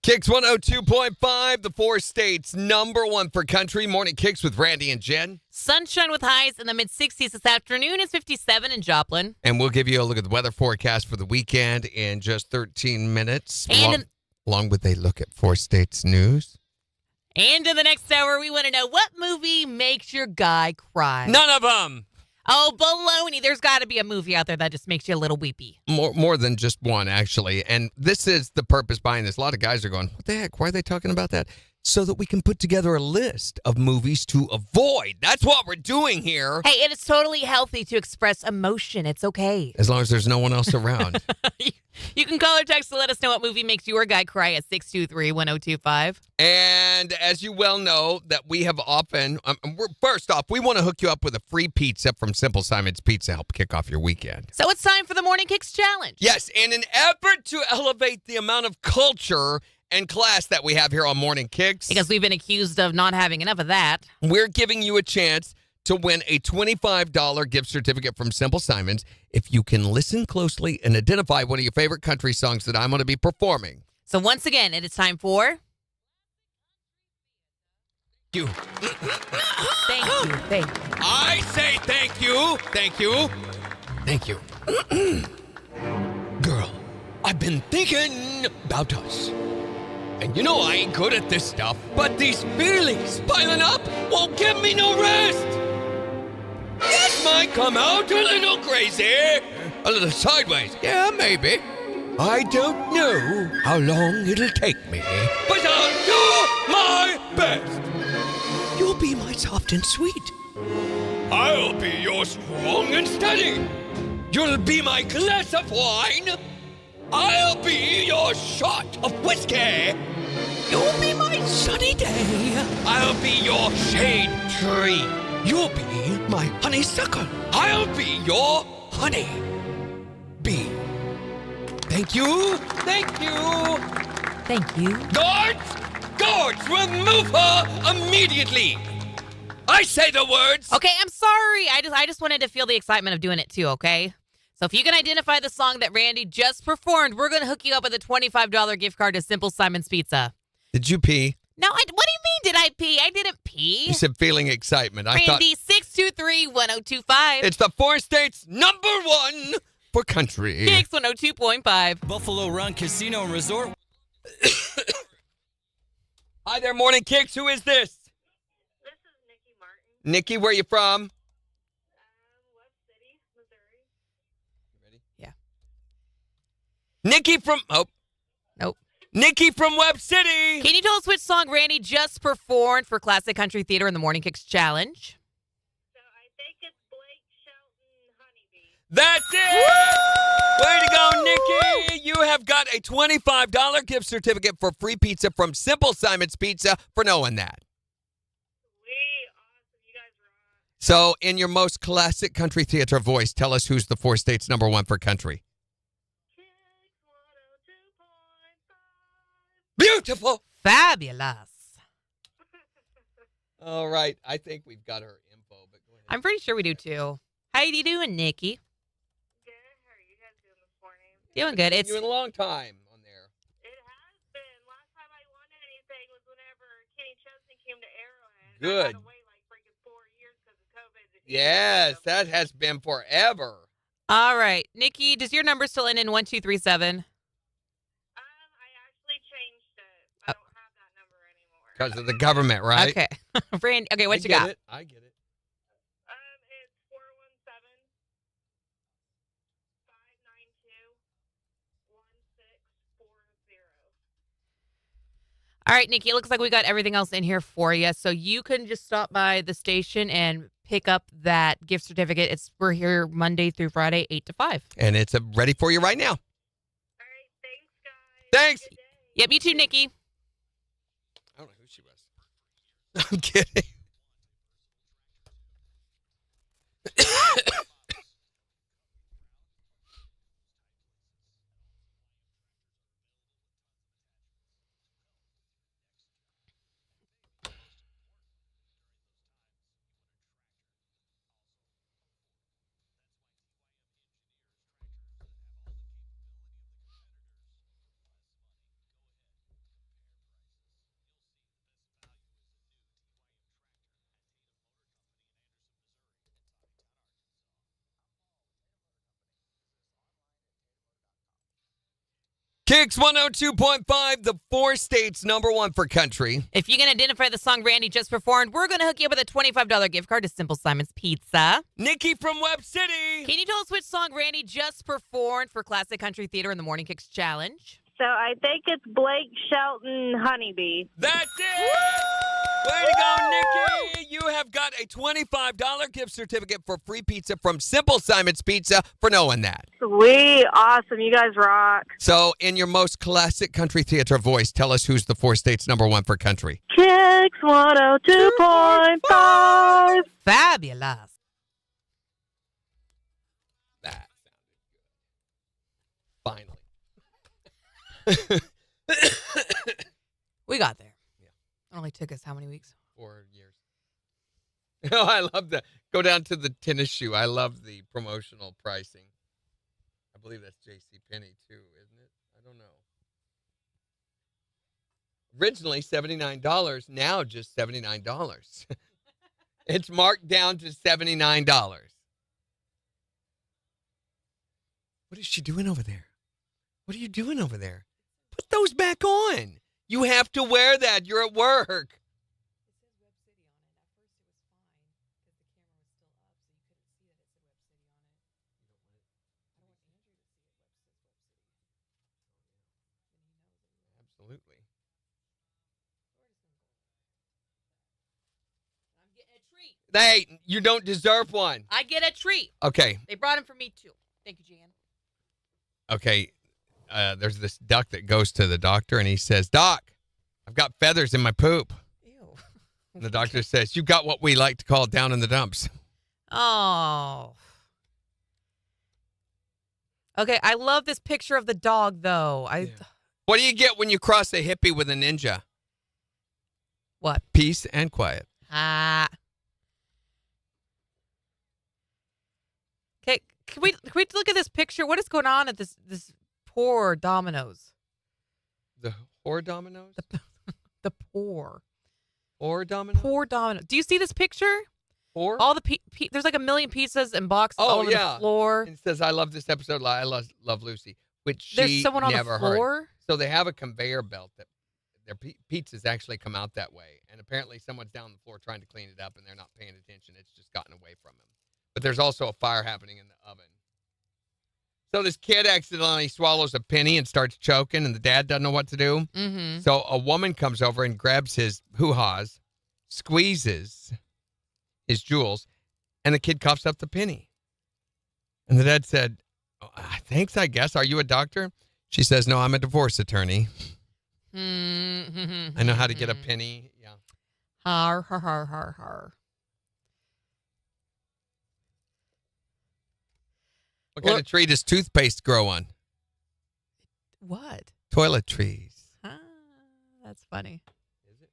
KIX 102.5, the 4 states, #1 for country. Morning KIX with Randy and Jen. Sunshine with highs in the mid-60s this afternoon. It's 57 in Joplin. And we'll give you a look at the weather forecast for the weekend in just 13 minutes. And along with a look at 4 states news. And in the next hour, we want to know what movie makes your guy cry. None of them. Oh, baloney. There's got to be a movie out there that just makes you a little weepy. More than just one, actually. And this is the purpose behind this. A lot of guys are going, what the heck? Why are they talking about that? So that we can put together a list of movies to avoid. That's what we're doing here. Hey, and it's totally healthy to express emotion. It's okay. As long as there's no one else around. You can call or text to let us know what movie makes your guy cry at 623-1025. And as you well know, that we have often, first off, we want to hook you up with a free pizza from Simple Simon's Pizza, help kick off your weekend. So it's time for the Morning Kicks Challenge. Yes, in an effort to elevate the amount of culture and class that we have here on Morning Kicks. Because we've been accused of not having enough of that. We're giving you a chance to win a $25 gift certificate from Simple Simon's if you can listen closely and identify one of your favorite country songs that I'm going to be performing. So once again, it is time for... You. Thank you. Thank you. I say thank you. Thank you. Thank you. Girl, I've been thinking about us. And you know I ain't good at this stuff, but these feelings piling up won't give me no rest. This might come out a little crazy, a little sideways. Yeah, maybe. I don't know how long it'll take me, but I'll do my best. You'll be my soft and sweet. I'll be your strong and steady. You'll be my glass of wine. I'll be your shot of whiskey. You'll be my sunny day. I'll be your shade tree. You'll be my honeysuckle. I'll be your honey bee. Thank you. Thank you. Thank you. Guards! Guards, remove her immediately. I say the words. Okay, I'm sorry. I just wanted to feel the excitement of doing it too, okay? So if you can identify the song that Randy just performed, we're going to hook you up with a $25 gift card to Simple Simon's Pizza. Did you pee? No, what do you mean, did I pee? I didn't pee. You said feeling excitement. I thought Randy, 623-1025. it's the 4 states #1 for country. KIX 102.5. Buffalo Run Casino and Resort. Hi there, Morning Kicks. Who is this? This is Nikki Martin. Nikki, where you from? West City, Missouri. Ready? Yeah. Nikki from... Oh. Nope. Nikki from Web City. Can you tell us which song Randy just performed for Classic Country Theater in the Morning Kicks Challenge? So I think it's Blake Shelton, Honeybee. That's it! Way to go, Nikki! You have got a $25 gift certificate for free pizza from Simple Simon's Pizza for knowing that. Sweet, awesome, you guys rock. So, in your most classic country theater voice, tell us who's the 4 states #1 for country. KIX 102.5. Beautiful! Fabulous. All right, I think we've got her info, but go ahead. I'm pretty sure we do too. How you doing, Nikki? Good, how are you guys doing this morning? Doing good. It's You in a long time on there. It has been. Last time I won anything was whenever Kenny Chesney came to Arrowhead. Good. I had to wait like freaking 4 years because of COVID. Yes, that has been forever. all right. Nikki, does your number still end in 1237? I actually changed it. I don't have that number anymore. Because of the government, right? Okay. Randy, okay, what I you get got? it. I get it. It's 417-592-1640. All right, Nikki, it looks like we got everything else in here for you. So you can just stop by the station and pick up that gift certificate. We're here Monday through Friday, 8 to 5. And it's ready for you right now. All right, thanks, guys. Thanks. Good day. Yep, you too, Nikki. I don't know who she was. I'm kidding. KIX 102.5, the 4 states #1 for country. If you can identify the song Randy just performed, we're going to hook you up with a $25 gift card to Simple Simon's Pizza. Nikki from Web City. Can you tell us which song Randy just performed for Classic Country Theater in the Morning KIX Challenge? So I think it's Blake Shelton, Honeybee. That's it! Way to go, Nikki! You have got a $25 gift certificate for free pizza from Simple Simon's Pizza for knowing that. Sweet. Awesome. You guys rock. So, in your most classic country theater voice, tell us who's the 4 states #1 for country. KIX 102.5. Fabulous. That sounded good. Finally. We got there. Yeah. It only took us how many weeks? 4 years. Oh, I love that. Go down to the tennis shoe. I love the promotional pricing. I believe that's JCPenney too, isn't it? I don't know. Originally $79, now just $79. It's marked down to $79. What is she doing over there? What are you doing over there? Put those back on. You have to wear that. You're at work. Absolutely. I'm getting a treat. Hey, you don't deserve one. I get a treat. Okay. They brought him for me, too. Thank you, Jan. Okay. There's this duck that goes to the doctor, and he says, Doc, I've got feathers in my poop. Ew. And the doctor says, you got what we like to call down in the dumps. Oh. Okay, I love this picture of the dog, though. What do you get when you cross a hippie with a ninja? What? Peace and quiet. Okay, can we look at this picture? What is going on at this poor Domino's? The whore Domino's? The poor. Or Domino's? Poor Domino's. Do you see this picture? Poor? All the there's like a million pizzas and boxes all over the floor. And it says, I love this episode. I love Lucy, which There's she someone on never the floor? heard. So they have a conveyor belt that their pizzas actually come out that way. And apparently someone's down the floor trying to clean it up, and they're not paying attention. It's just gotten away from them. But there's also a fire happening in the oven. So this kid accidentally swallows a penny and starts choking, and the dad doesn't know what to do. Mm-hmm. So a woman comes over and grabs his hoo-haws, squeezes his jewels, and the kid coughs up the penny. And the dad said, thanks, I guess. Are you a doctor? She says, no, I'm a divorce attorney. I know how to get a penny. Yeah. Har, har, har, har, har. What kind of tree does toothpaste grow on? What? Toiletries. Ah, that's funny. Is it?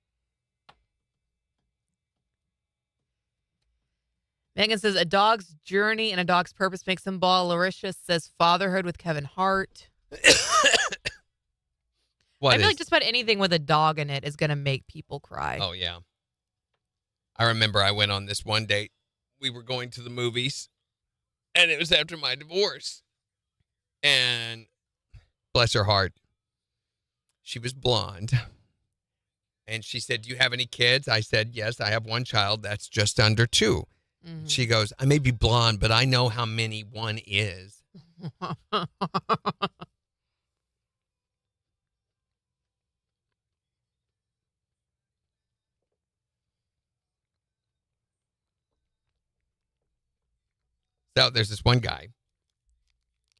Megan says, a dog's journey and a dog's purpose makes him ball. Larisha says, fatherhood with Kevin Hart. I feel like just about anything with a dog in it is going to make people cry. Oh, yeah. I remember I went on this one date. We were going to the movies, and it was after my divorce. And bless her heart, she was blonde. And she said, do you have any kids? I said, yes, I have one child that's just under 2. Mm-hmm. She goes, I may be blonde, but I know how many one is. So there's this one guy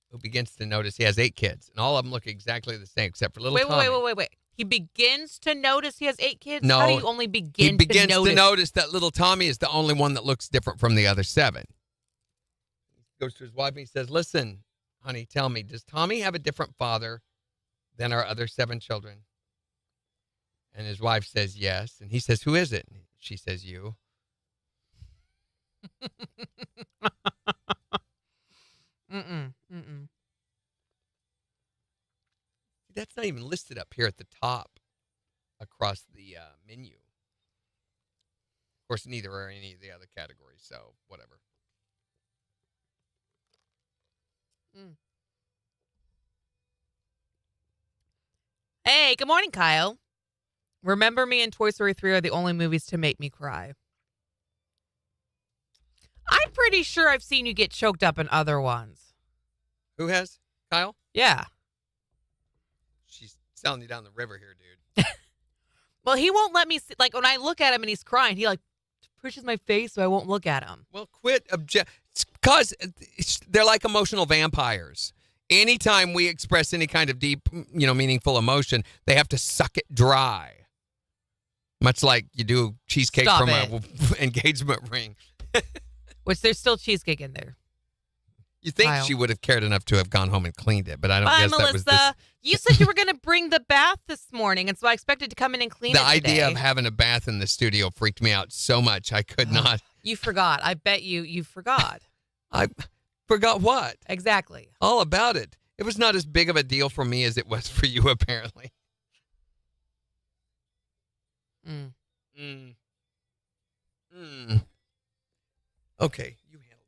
who begins to notice he has 8 kids, and all of them look exactly the same except for little Tommy. Wait. He begins to notice he has 8 kids? No. How do you only begin He begins to notice that little Tommy is the only one that looks different from the other 7. He goes to his wife and he says, listen, honey, tell me, does Tommy have a different father than our other 7 children? And his wife says, yes. And he says, who is it? And she says, you. That's not even listed up here at the top across the menu. Of course, neither are any of the other categories, so whatever. Hey, good morning, Kyle. Remember Me and Toy Story 3 are the only movies to make me cry. I'm pretty sure I've seen you get choked up in other ones. Who has? Kyle? Yeah. She's selling you down the river here, dude. Well, he won't let me see. Like, when I look at him and he's crying, he, like, pushes my face so I won't look at him. Well, quit because they're like emotional vampires. Anytime we express any kind of deep, meaningful emotion, they have to suck it dry. Much like you do cheesecake Stop from it. an engagement ring. Which there's still cheesecake in there. You think Kyle. she would have cared enough to have gone home and cleaned it, but I don't Bye, guess Melissa. that was this. You said you were going to bring the bath this morning, and so I expected to come in and clean The it today. idea of having a bath in the studio freaked me out so much I could not. You forgot. I bet you forgot. I forgot what? Exactly. All about it. It was not as big of a deal for me as it was for you, apparently. Mm. Okay, you handle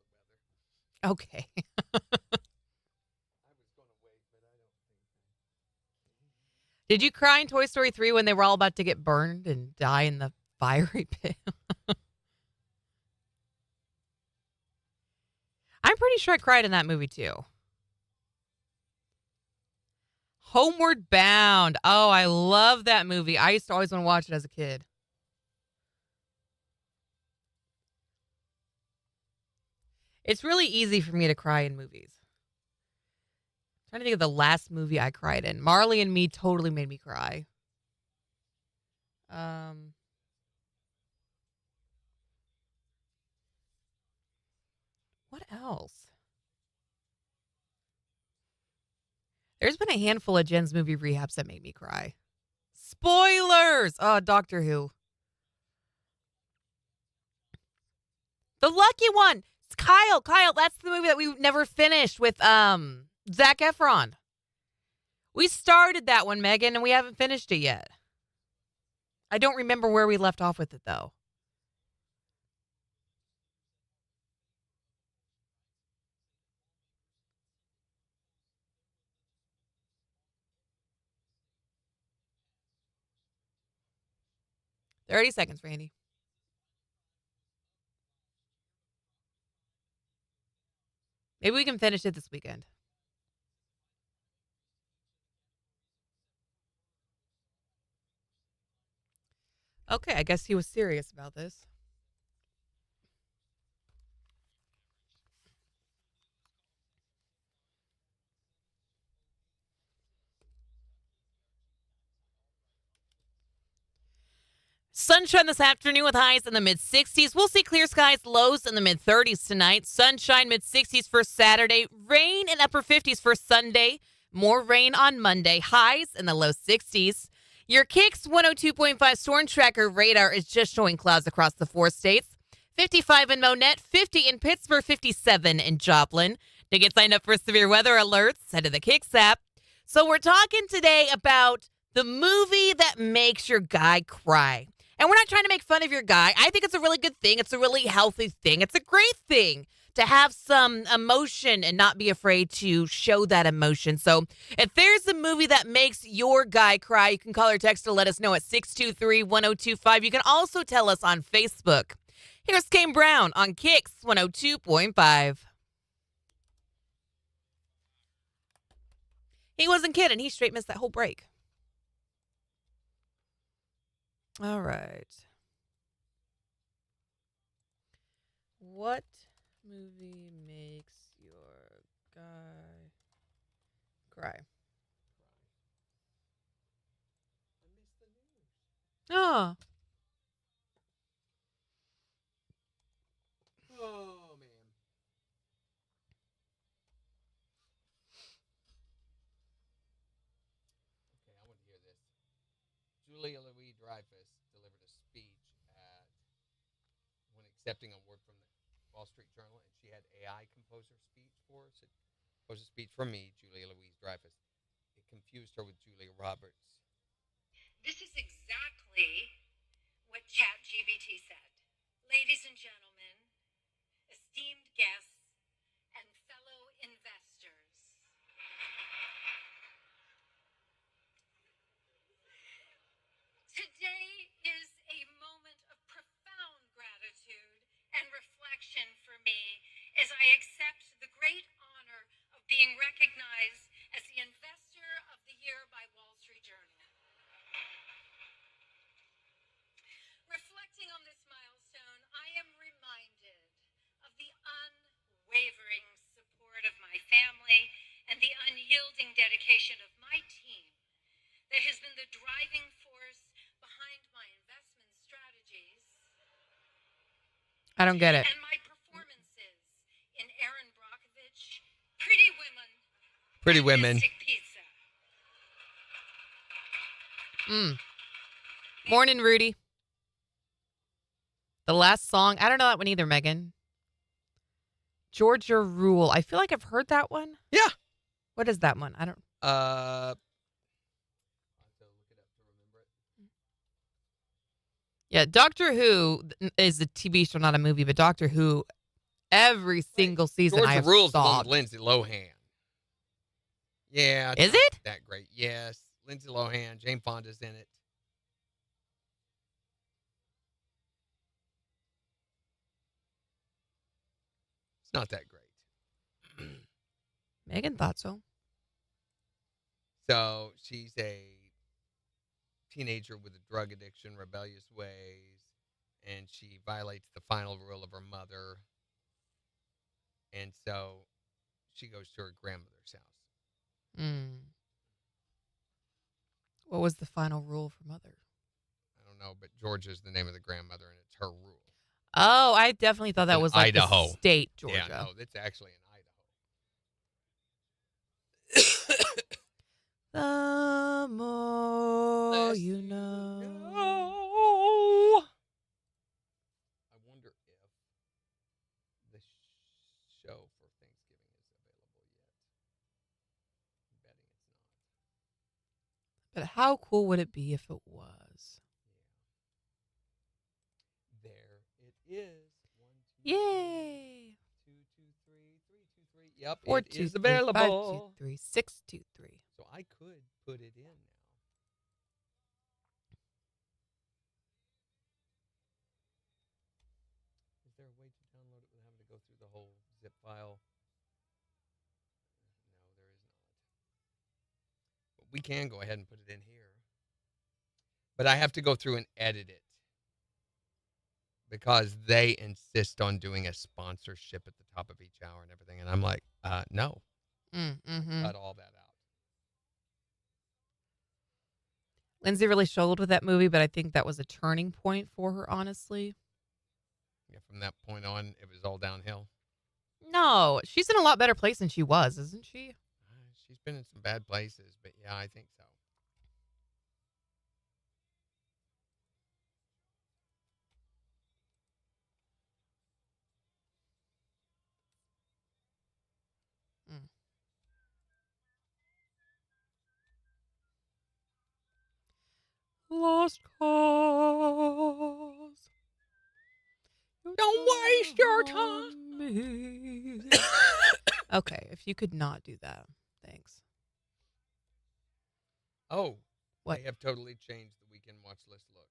it, Okay. Did you cry in Toy Story 3 when they were all about to get burned and die in the fiery pit? I'm pretty sure I cried in that movie too. Homeward Bound. Oh, I love that movie. I used to always want to watch it as a kid. It's really easy for me to cry in movies. I'm trying to think of the last movie I cried in. Marley and Me totally made me cry. What else? There's been a handful of Jen's movie rehabs that made me cry. Spoilers! Oh, Doctor Who. The Lucky One. It's Kyle, that's the movie that we never finished with Zac Efron. We started that one, Megan, and we haven't finished it yet. I don't remember where we left off with it, though. "30 seconds, Randy." Maybe we can finish it this weekend. Okay, I guess he was serious about this. Sunshine this afternoon with highs in the mid-60s. We'll see clear skies, lows in the mid-30s tonight. Sunshine mid-60s for Saturday. Rain in upper 50s for Sunday. More rain on Monday. Highs in the low 60s. Your KIX 102.5 storm tracker radar is just showing clouds across the 4 states. 55 in Monette, 50 in Pittsburgh, 57 in Joplin. To get signed up for severe weather alerts, head to the KIX app. So we're talking today about the movie that makes your guy cry. And we're not trying to make fun of your guy. I think it's a really good thing. It's a really healthy thing. It's a great thing to have some emotion and not be afraid to show that emotion. So if there's a movie that makes your guy cry, you can call or text to let us know at 623-1025. You can also tell us on Facebook. Here's Kane Brown on KIX 102.5. He wasn't kidding. He straight missed that whole break. All right. What movie makes your guy cry? Oh. Oh, man. Okay, I want to hear this. Julia Louis-Dreyfus delivered a speech when accepting an award from the Wall Street Journal, and she had AI compose her speech for us. It was a speech from me, Julia Louis-Dreyfus. It confused her with Julia Roberts. This is exactly what ChatGPT said. Ladies and gentlemen, esteemed guests, and fellow investors. dedication of my team that has been the driving force behind my investment strategies. I don't get it. And my performances in Aaron Brockovich, Pretty Women, Pretty Women. Mystic Pizza. Morning, Rudy. The last song. I don't know that one either, Megan. Georgia Rule. I feel like I've heard that one. Yeah. What is that one? I don't. Yeah, Doctor Who is a TV show, not a movie, but Doctor Who, every single season I Georgia have Rule's the one saw. with Lindsay Lohan. Yeah. Is not it? that great? Yes. Lindsay Lohan. Jane Fonda's in it. It's not that great. Megan thought so. So she's a teenager with a drug addiction, rebellious ways, and she violates the final rule of her mother. And so she goes to her grandmother's house. What was the final rule for mother? I don't know, but Georgia's the name of the grandmother, and it's her rule. Oh, I definitely thought that In was like Idaho. the state, Georgia. Yeah, no, it's actually in Idaho. The more you know. I wonder if the show for Thanksgiving is available yet. I'm betting it's not. But how cool would it be if it was? There it is. 1, 2, Yay! 2, 2, 3, 3, 2, 3. Yep, 4, it 2, is 3, available. 5, 2, 3, 6, 2, 3. So I could put it in now. Is there a way to download it without having to go through the whole zip file? No, there is not. But we can go ahead and put it in here. But I have to go through and edit it because they insist on doing a sponsorship at the top of each hour and everything. And I'm like, no. Cut all that out. Lindsay really struggled with that movie, but I think that was a turning point for her, honestly. Yeah, from that point on, it was all downhill. No, she's in a lot better place than she was, isn't she? She's been in some bad places, but yeah, I think so. Lost cause. Don't waste your time. Okay, if you could not do that, thanks. Oh, what? They have totally changed the weekend watch list look.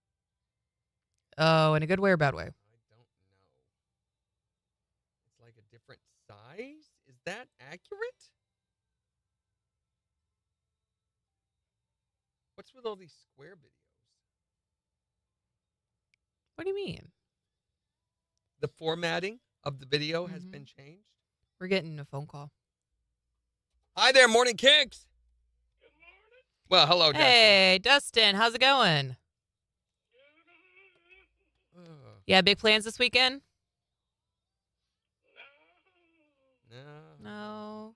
Oh, in a good way or bad way? I don't know. It's like a different size? Is that accurate? What's with all these square videos? What do you mean? The formatting of the video has been changed. We're getting a phone call. Hi there, Morning Kicks. Good morning. Well, hello, Dustin. Hey, Dustin, how's it going? Yeah, big plans this weekend? No.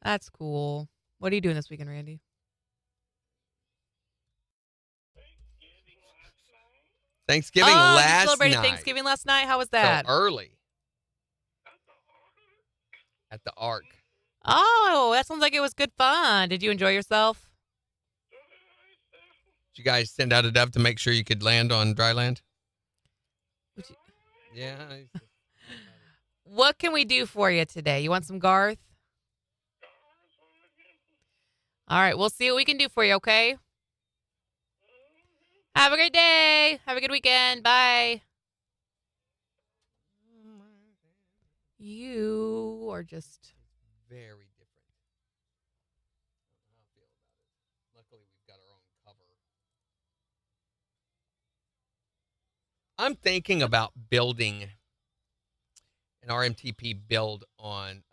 That's cool. What are you doing this weekend, Randy? Thanksgiving last you celebrated night. Thanksgiving last night? How was that? So early. At the Ark. Oh, that sounds like it was good fun. Did you enjoy yourself? Did you guys send out a dove to make sure you could land on dry land? Yeah. What can we do for you today? You want some Garth? All right, we'll see what we can do for you, okay? Have a great day. Have a good weekend. Bye. You are just very different. I don't know how I feel about it. Luckily, we've got our own cover. I'm thinking about building an RMTP build on,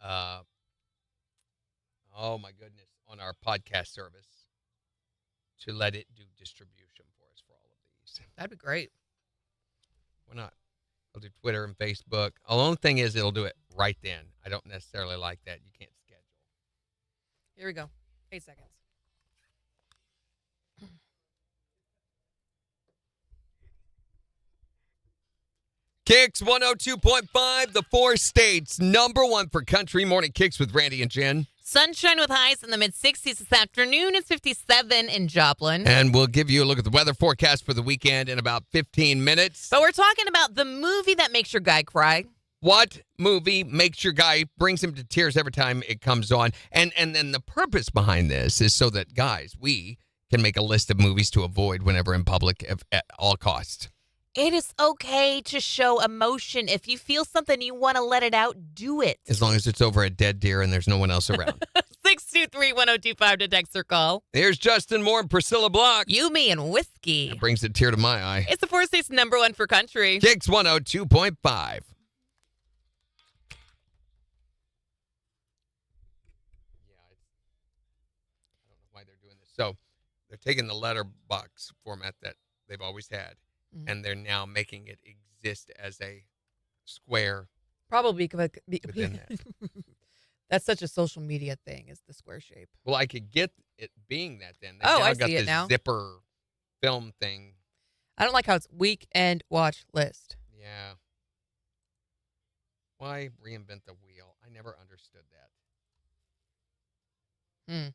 oh my goodness, on our podcast service to let it do distribution for us for all of these. That'd be great. Why not? I'll do Twitter and Facebook. The only thing is it'll do it right then. I don't necessarily like that. You can't schedule. Here we go. 8 seconds. KIX 102.5, the 4 states, #1 for country. Morning KIX with Randy and Jen. Sunshine with highs in the mid-60s this afternoon. It's 57 in Joplin. And we'll give you a look at the weather forecast for the weekend in about 15 minutes. But we're talking about the movie that makes your guy cry. What movie makes your guy, brings him to tears every time it comes on? And then the purpose behind this is so that, guys, we can make a list of movies to avoid whenever in public at all costs. It is okay to show emotion. If you feel something, you want to let it out, do it. As long as it's over a dead deer and there's no one else around. 623-1025 to text or call. Here's Justin Moore and Priscilla Block. You, me, and whiskey. That brings a tear to my eye. It's the 4 states #1 for country. KIX 102.5. So they're taking the letterbox format that they've always had, and they're now making it exist as a square. Probably within that. That's such a social media thing, is the square shape. Well, I could get it being that then. They've Oh, now I got see it this now. zipper film thing. I don't like how it's weekend watch list. Yeah. Why reinvent the wheel? I never understood that.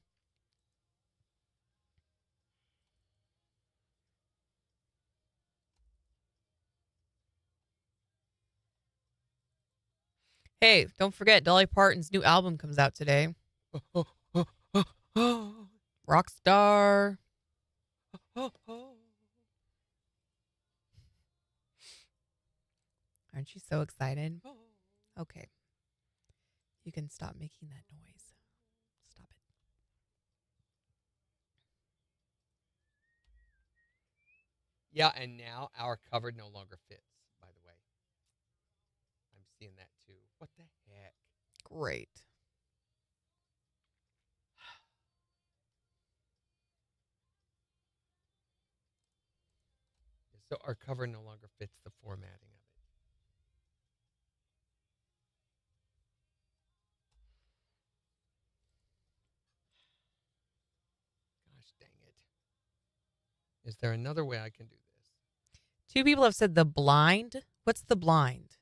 Hey, don't forget, Dolly Parton's new album comes out today. Rockstar. Aren't you so excited? Okay. You can stop making that noise. Stop it. Yeah, and now our cover no longer fits, by the way. I'm seeing that too. What the heck? Great. So our cover no longer fits the formatting of it. Gosh dang it. Is there another way I can do this? 2 people have said The Blind. What's The Blind?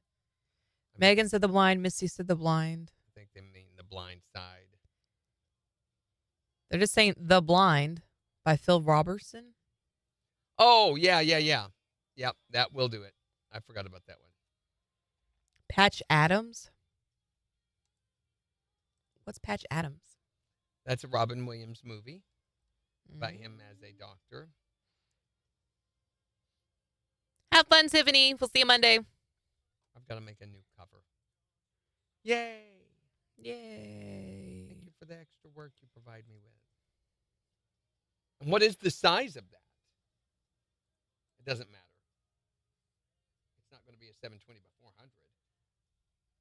Megan said The Blind. Missy said The Blind. I think they mean The Blind Side. They're just saying The Blind by Phil Robertson. Oh, yeah. Yep, that will do it. I forgot about that one. Patch Adams. What's Patch Adams? That's a Robin Williams movie about him as a doctor. Have fun, Tiffany. We'll see you Monday. I've got to make a new cover. Yay! Yay. Thank you for the extra work you provide me with. And what is the size of that? It doesn't matter. It's not going to be a 720 by 400.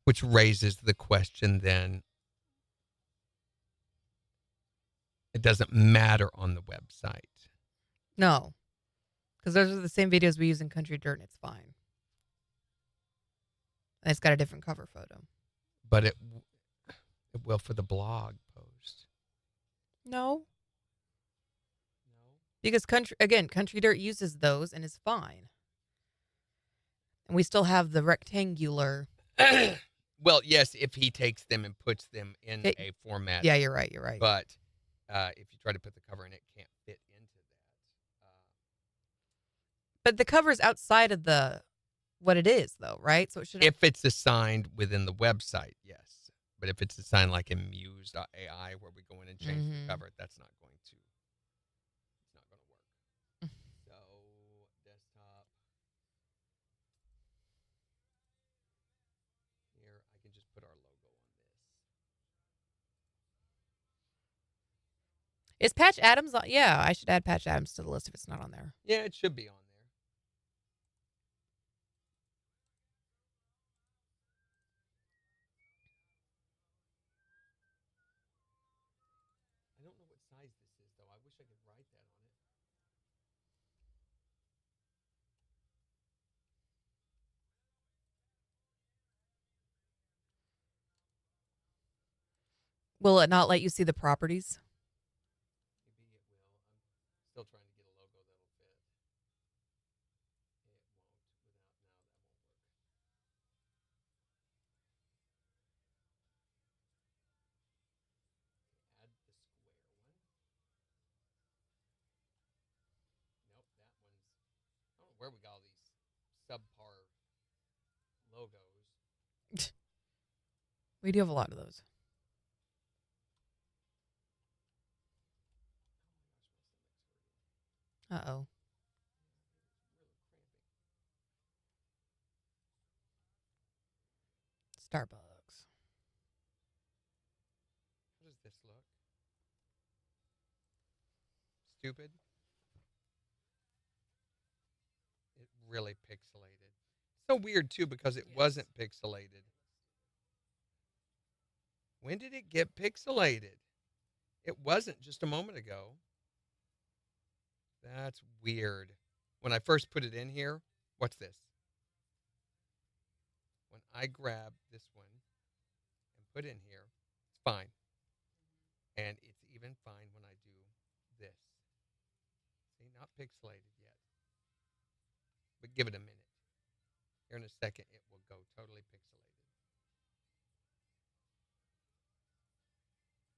Which raises the question then, it doesn't matter on the website. No. Because those are the same videos we use in Country Dirt, and it's fine. And it's got a different cover photo. But it will for the blog post. No. Because Country Dirt uses those and is fine. And we still have the rectangular. Well, yes, if he takes them and puts them in a format. Yeah, you're right. But if you try to put the cover in, it can't fit into that. But the cover's outside of what it is, though, right? So it should. If it's assigned within the website, yes. But if it's assigned like in Muse.ai, where we go in and change the cover, that's not going to. It's not going to work. So desktop. Here, I can just put our logo on this. Is Patch Adams on? Yeah, I should add Patch Adams to the list if it's not on there. Yeah, it should be on there. size this is, though. I wish I could write that on it. Will it not let you see the properties? Maybe it will. I'm still trying to get a logo that'll fit. It won't. Without now, that won't work. Add the square one. Nope, that one's. I don't know where we got all these subpar logos. We do have a lot of those. Uh-oh. Starbucks. How does this look? Stupid. It really pixelated. So weird, too, because it wasn't pixelated. When did it get pixelated? It wasn't just a moment ago. That's weird. When I first put it in here, what's this? When I grab this one and put in here, it's fine. And it's even fine when I do this. See, not pixelated yet. But give it a minute. Here in a second, it will go totally pixelated.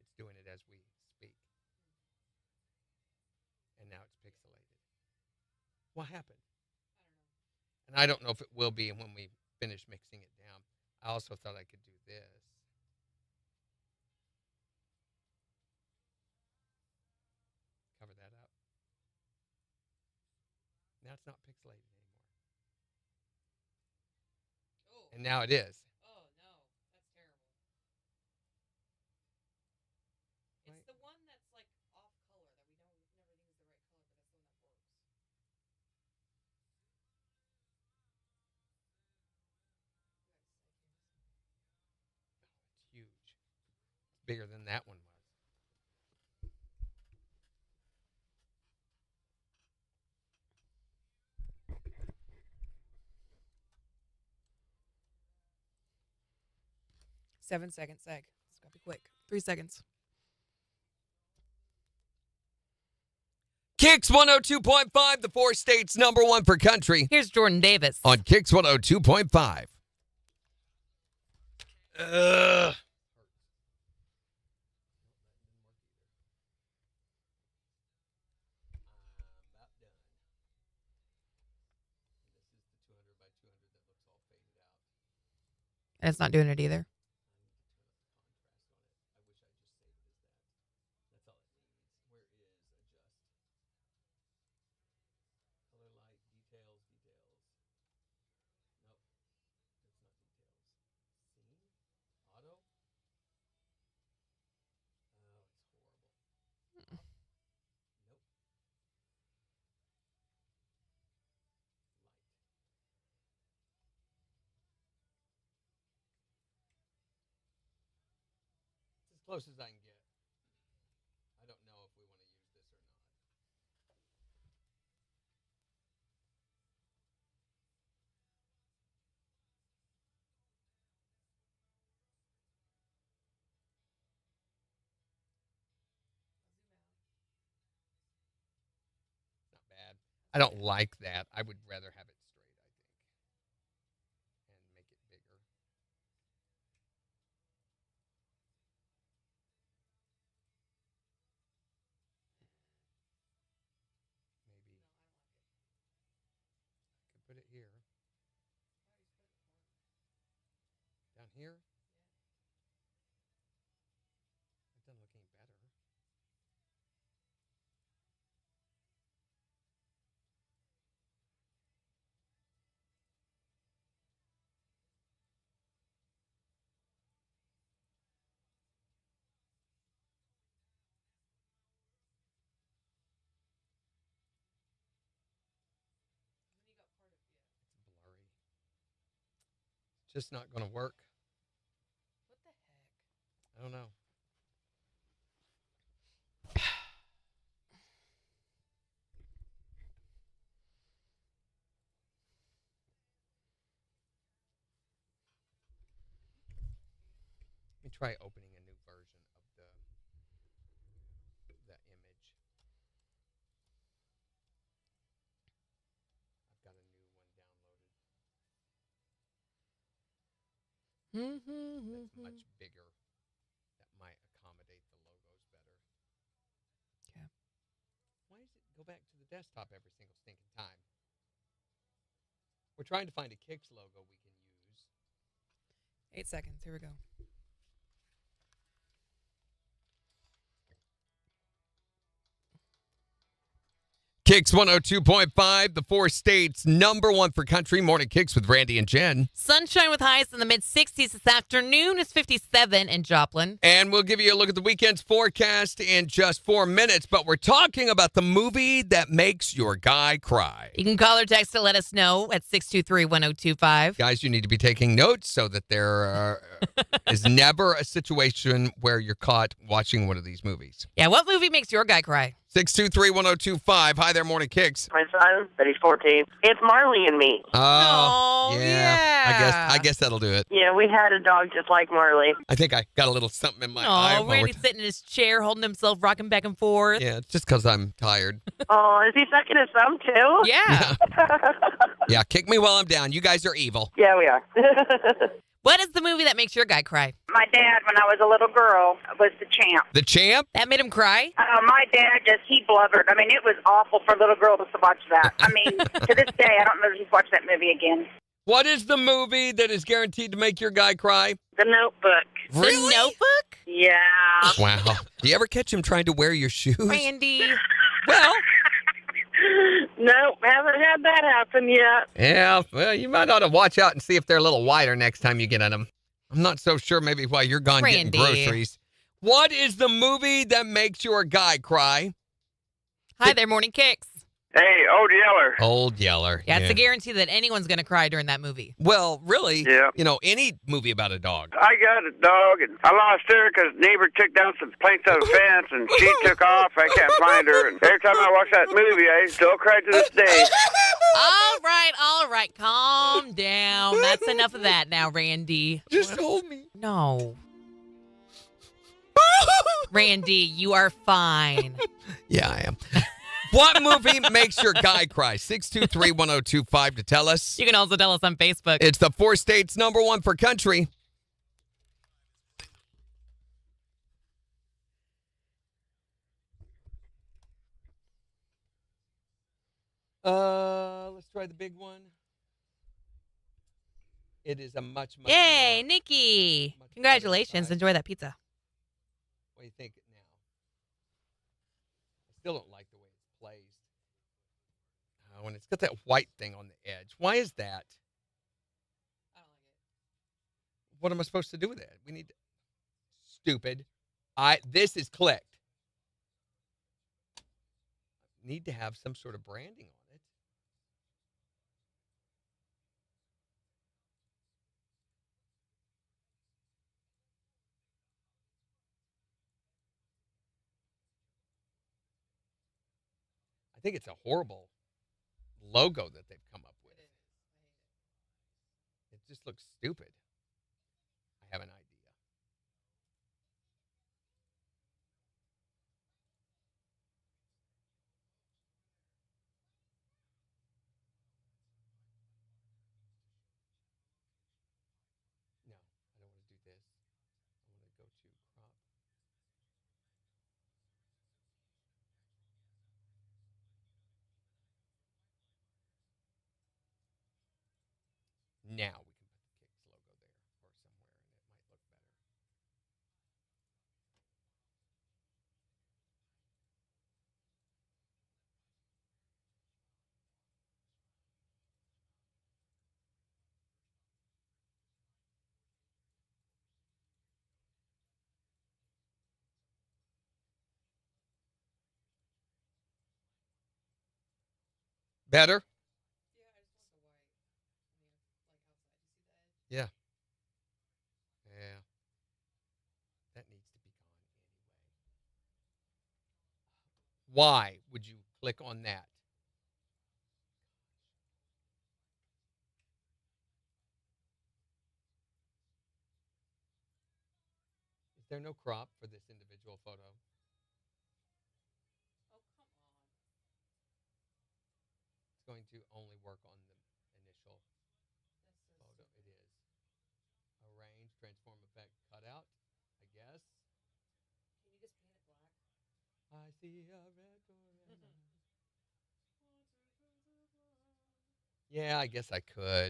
It's doing it as we speak. And now it's pixelated. What happened? And I don't know if it will be when we finish mixing it down. I also thought I could do this. Cover that up. Now it's not pixelated anymore. Oh. And now it is. Oh, no. That's terrible. It's the one that's like off color that we never think is the right color, but that's the one that works. It's huge. It's bigger than that one was. Seven seconds, Seg. It's got to be quick. 3 seconds. KIX 102.5, the 4 states #1 for country. Here's Jordan Davis. On KIX 102.5. Ugh. And it's not doing it either. It's as close as I can get. I don't know if we want to use this or not. Not bad. I don't like that. I would rather have it straight, I think. And make it bigger. Maybe. I could put it here. Down here? It doesn't look any better. It's blurry. It's just not going to work. What the heck? I don't know. try opening a new version of the image. I've got a new one downloaded. That's much bigger. That might accommodate the logos better. Okay. Why does it go back to the desktop every single stinking time? We're trying to find a KIX logo we can use. 8 seconds. Here we go. KIX 102.5, the 4 states #1 for country. Morning KIX with Randy and Jen. Sunshine with highs in the mid-60s this afternoon. It's 57 in Joplin. And we'll give you a look at the weekend's forecast in just 4 minutes. But we're talking about the movie that makes your guy cry. You can call or text to let us know at 623-1025. Guys, you need to be taking notes so that there is never a situation where you're caught watching one of these movies. Yeah, what movie makes your guy cry? 623-1025. Hi there, Morning KIX. My son, but he's 14. It's Marley and Me. Oh, yeah. I guess that'll do it. Yeah, we had a dog just like Marley. I think I got a little something in my eye. Oh, Randy's sitting in his chair, holding himself, rocking back and forth. Yeah, it's just because I'm tired. Oh, is he sucking his thumb too? Yeah. Yeah, kick me while I'm down. You guys are evil. Yeah, we are. What is the movie that makes your guy cry? My dad, when I was a little girl, was The Champ. The Champ? That made him cry? My dad he blubbered. I mean, it was awful for a little girl to watch that. I mean, to this day, I don't know if he's watched that movie again. What is the movie that is guaranteed to make your guy cry? The Notebook. Really? The Notebook? Yeah. Wow. Do you ever catch him trying to wear your shoes? Randy. Well. Nope, haven't had that happen yet. Yeah, well, you might ought to watch out and see if they're a little wider next time you get at them. I'm not so sure maybe while you're gone Randy. getting groceries. What is the movie that makes your guy cry? Hi there, Morning KIX. Hey, Old Yeller. Old Yeller. Yeah, it's a guarantee that anyone's going to cry during that movie. Well, really, Yeah. Any movie about a dog. I got a dog, and I lost her because neighbor took down some planks out of the fence, and she took off. I can't find her, and every time I watch that movie, I still cry to this day. All right. Calm down. That's enough of that now, Randy. Just hold me. No. Randy, you are fine. Yeah, I am. What movie makes your guy cry? 623-1025 to tell us. You can also tell us on Facebook. It's the 4 states #1 for country. Let's try the big one. It is a much Yay, more, Nikki. Congratulations. Enjoy that pizza. What do you think now? I still don't like the way it's placed. Oh, and it's got that white thing on the edge. Why is that? I don't like it. What am I supposed to do with it? We need to... Stupid. This is clicked. Need to have some sort of branding on it. I think it's a horrible logo that they've come up with. It just looks stupid. I have an idea. No, I don't want to do this. I want to go to crop. Now we can put the KIX logo there or somewhere, and it might look better. Better? Yeah. Yeah. That needs to be gone anyway. Why would you click on that? Is there no crop for this individual photo? Oh, come on. It's going to only work on the initial photo. It is. Arrange, transform effect, cutout, I guess. Can you just paint it black? I see a red door. Yeah, I guess I could. I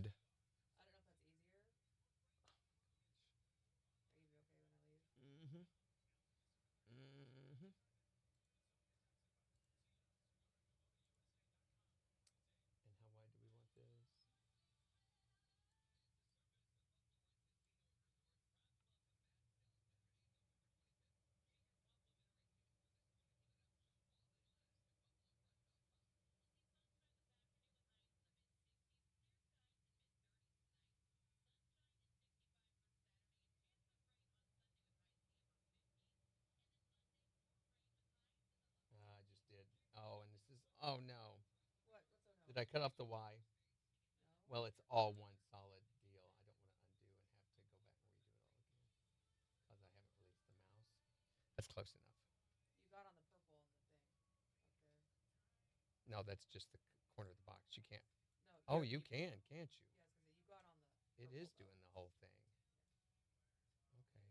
don't know if that's easier. Are you okay when I leave? Mm-hmm. Mm-hmm. And how wide do we want this? I just did. Oh, and this is. Oh no. What? What's so no? Did I cut off the Y? No. Well, it's all one solid deal. I don't want to undo and have to go back and redo it all again because I haven't released the mouse. That's close enough. You got on the purple on the thing up there. No, that's just the corner of the box. You can't. No. Oh, you can, can't you? Yeah, I was gonna say you got on the. It is doing the whole thing. Okay.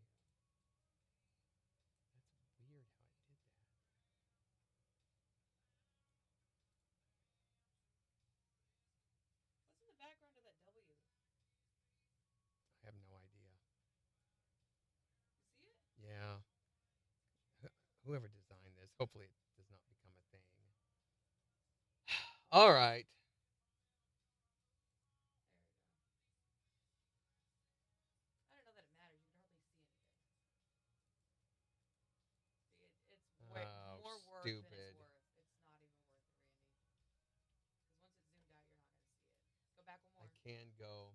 That's weird how it did that. What's in the background of that W? I have no idea. You see it? Yeah. Whoever designed this, hopefully it does not become a thing. All right. I don't know that it matters. You can hardly see anything. See, it's way more worth than it's worth. It's not even worth it, Randy. Because once it's zoomed out, you're not going to see it. Go back one more. I can go.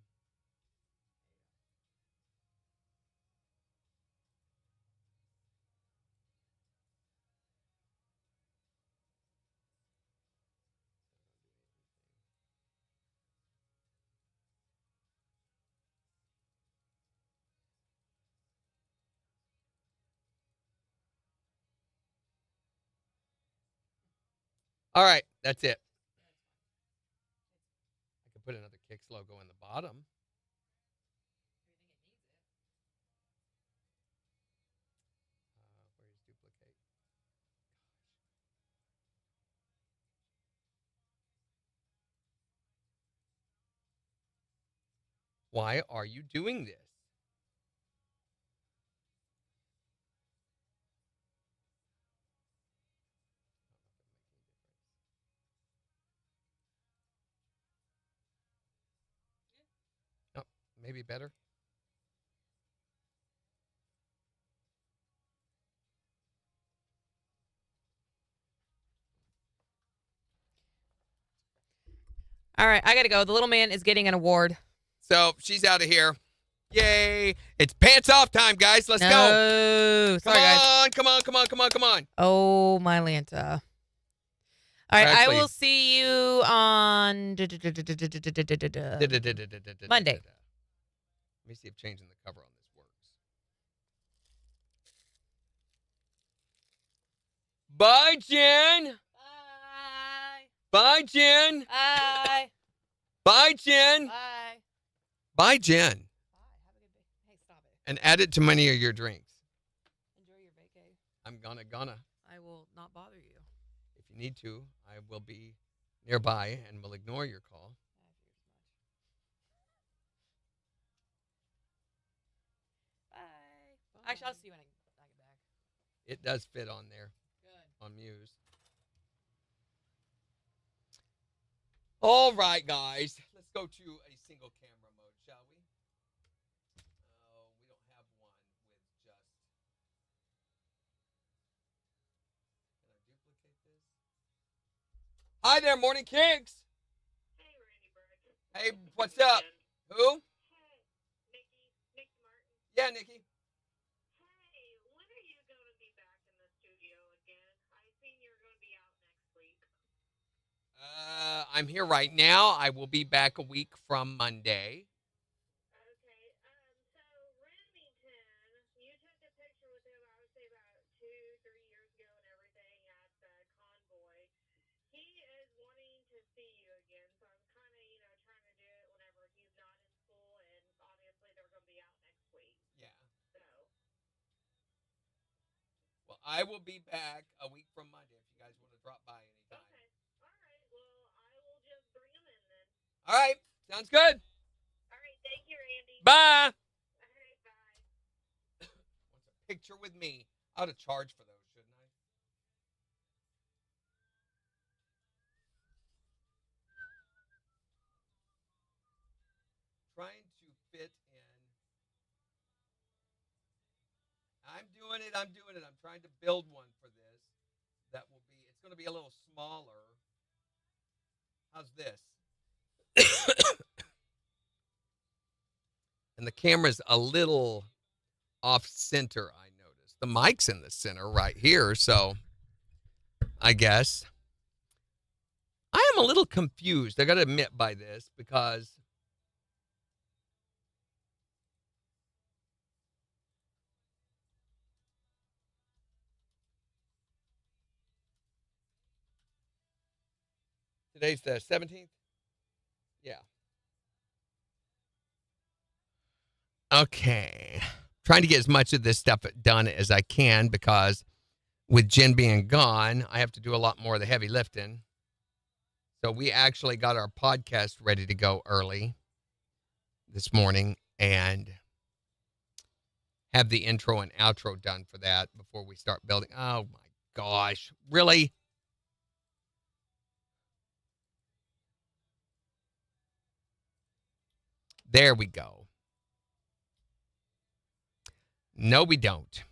All right, that's it. I could put another KIX logo in the bottom. Where's duplicate? Why are you doing this? Oh, maybe better. All right, I got to go. The little man is getting an award. So she's out of here. Yay. It's pants off time, guys. Let's go. Sorry, guys. Come on. Oh, my Lanta. All right, Actually, I will see you on Monday. Let me see if changing the cover on this works. Bye, Jen. Bye, Jen. Bye. Bye, Jen. Bye. Bye, Jen. Bye. Have a good day. Hey, stop it. And add it to many of your drinks. Enjoy your vacay. I'm gonna. I will not bother you. If you need to, I will be nearby and will ignore your call. Bye. Actually, I'll see you when I get back. It does fit on there. Good. On Muse. All right, guys. Let's go to a single camera mode, shall we? Oh, we don't have one with just... Can I duplicate this? Hi there, Morning KIX. Hey, Randy Bird. Hey, what's up? Who? Hey, Nikki Martin. Yeah, Nikki. Hey, when are you going to be back in the studio again? I seen you're going to be out next week. I'm here right now. I will be back a week from Monday. Okay, so Remington, you took a picture with see you again. So I'm kind of, trying to do it whenever he's not in school, and obviously they're going to be out next week. Yeah. So. Well, I will be back a week from Monday if you guys want to drop by anytime. Okay. All right. Well, I will just bring him in then. All right. Sounds good. All right. Thank you, Randy. Bye. All right. Bye. Wants a picture with me. I ought to charge for those, shouldn't I? Trying to fit in. I'm doing it. I'm trying to build one for this. That will be, it's going to be a little smaller. How's this? And the camera's a little off center, I noticed. The mic's in the center right here, so I guess. I am a little confused, I got to admit, by this because today's the 17th? Yeah. Okay. Trying to get as much of this stuff done as I can because with Jen being gone, I have to do a lot more of the heavy lifting. So we actually got our podcast ready to go early this morning and have the intro and outro done for that before we start building. Oh my gosh. Really? There we go. No, we don't.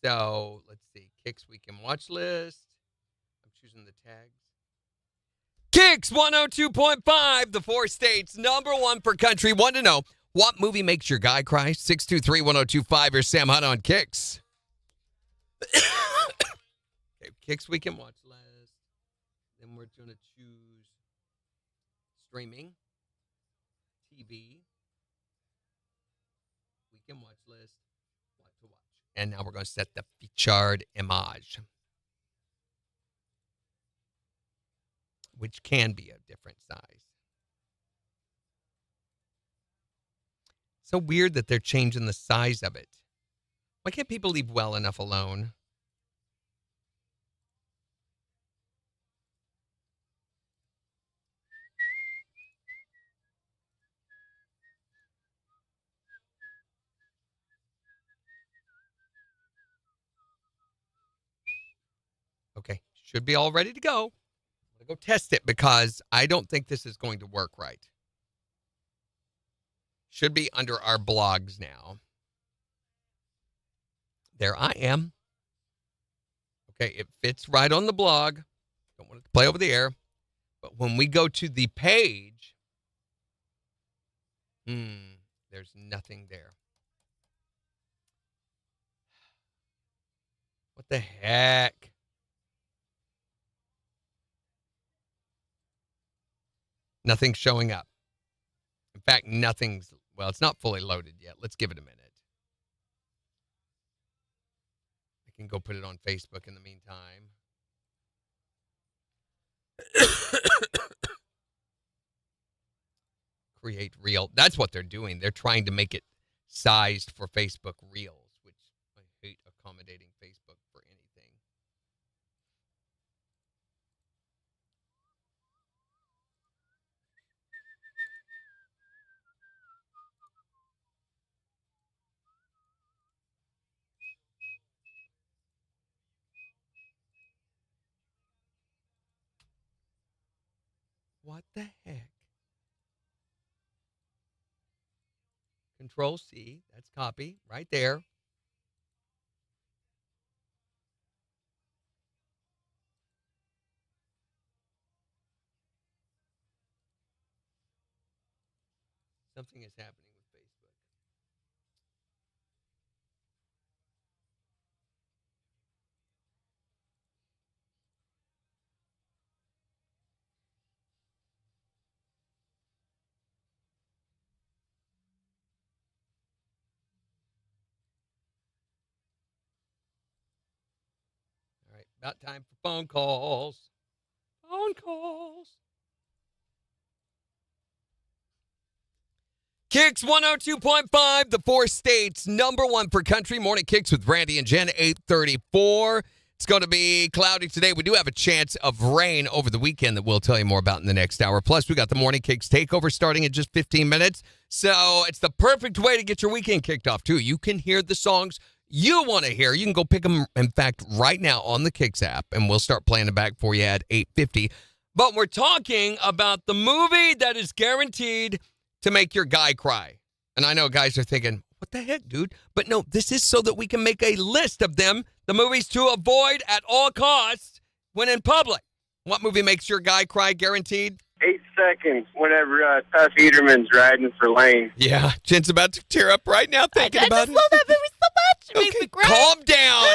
So let's see. KIX Weekend Watch List. I'm choosing the tags. KIX 102.5, the 4 states, #1 per country. Want to know what movie makes your guy cry? 623-1025 or Sam Hunt on KIX. Okay, KIX Weekend Watch List. Then we're going to choose streaming, TV, Weekend Watch List, what to watch. And now we're going to set the featured image, which can be a different size. So weird that they're changing the size of it. Why can't people leave well enough alone? Okay, should be all ready to go. I'm going to go test it because I don't think this is going to work right. Should be under our blogs now. There I am. Okay, it fits right on the blog. Don't want it to play over the air. But when we go to the page, there's nothing there. What the heck? Nothing's showing up. In fact, nothing's, well, it's not fully loaded yet. Let's give it a minute. I can go put it on Facebook in the meantime. Create reel. That's what they're doing. They're trying to make it sized for Facebook Reels, which I hate accommodating Facebook for anything. What the heck? Control C. That's copy right there. Something is happening with Facebook. All right, about time for phone calls. Phone calls. KIX 102.5, the four states, number one for country. Morning KIX with Randy and Jen, 8:34. It's going to be cloudy today. We do have a chance of rain over the weekend that we'll tell you more about in the next hour. Plus, we got the Morning KIX takeover starting in just 15 minutes. So it's the perfect way to get your weekend kicked off, too. You can hear the songs you want to hear. You can go pick them, in fact, right now on the KIX app, and we'll start playing them back for you at 8:50. But we're talking about the movie that is guaranteed to make your guy cry. And I know guys are thinking, what the heck, dude? But no, this is so that we can make a list of them, the movies to avoid at all costs when in public. What movie makes your guy cry guaranteed? 8 seconds whenever Tuff Eaterman's riding for Lane. Yeah, Jen's about to tear up right now thinking about it. I love that movie so much. It makes me cry. Calm down.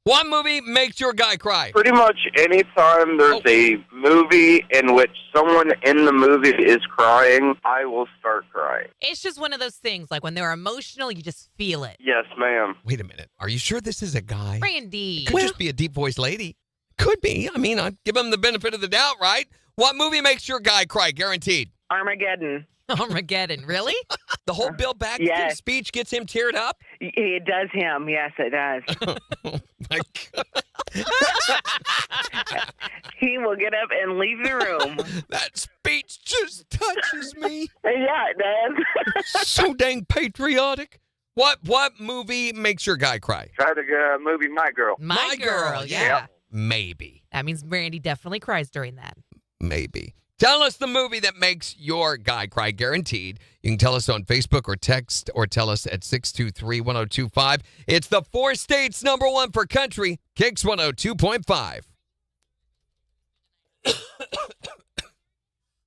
What movie makes your guy cry? Pretty much any time there's a movie in which someone in the movie is crying, I will start crying. It's just one of those things, like when they're emotional, you just feel it. Yes, ma'am. Wait a minute. Are you sure this is a guy? Randy. Could just be a deep voiced lady. Could be. I mean, I'd give him the benefit of the doubt, right? What movie makes your guy cry guaranteed? Armageddon. Armageddon, really? The whole Bill Paxton speech gets him teared up? It does him. Yes, it does. Oh, my God. He will get up and leave the room. That speech just touches me. Yeah, it does. So dang patriotic. What movie makes your guy cry? Try the movie My Girl. My Girl, yeah. Maybe. That means Randy definitely cries during that. Maybe. Tell us the movie that makes your guy cry, guaranteed. You can tell us on Facebook or text or tell us at 623-1025. It's the four states number one for country, KIX 102.5.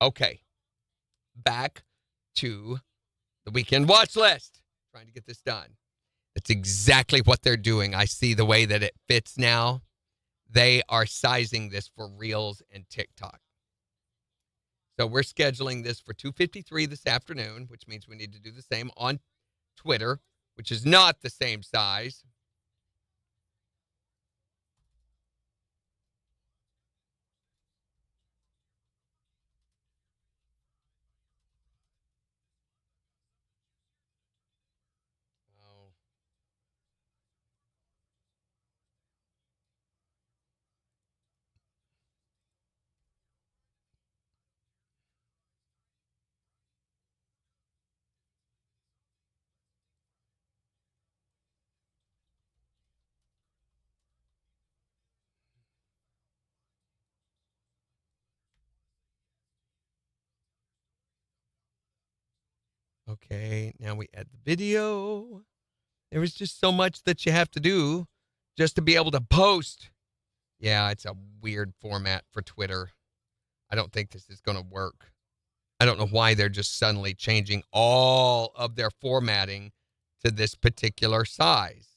Okay. Back to the weekend watch list. Trying to get this done. It's exactly what they're doing. I see the way that it fits now. They are sizing this for Reels and TikTok. So we're scheduling this for 2:53 this afternoon, which means we need to do the same on Twitter, which is not the same size. Okay, now we add the video. There is just so much that you have to do just to be able to post. Yeah, it's a weird format for Twitter. I don't think this is going to work. I don't know why they're just suddenly changing all of their formatting to this particular size.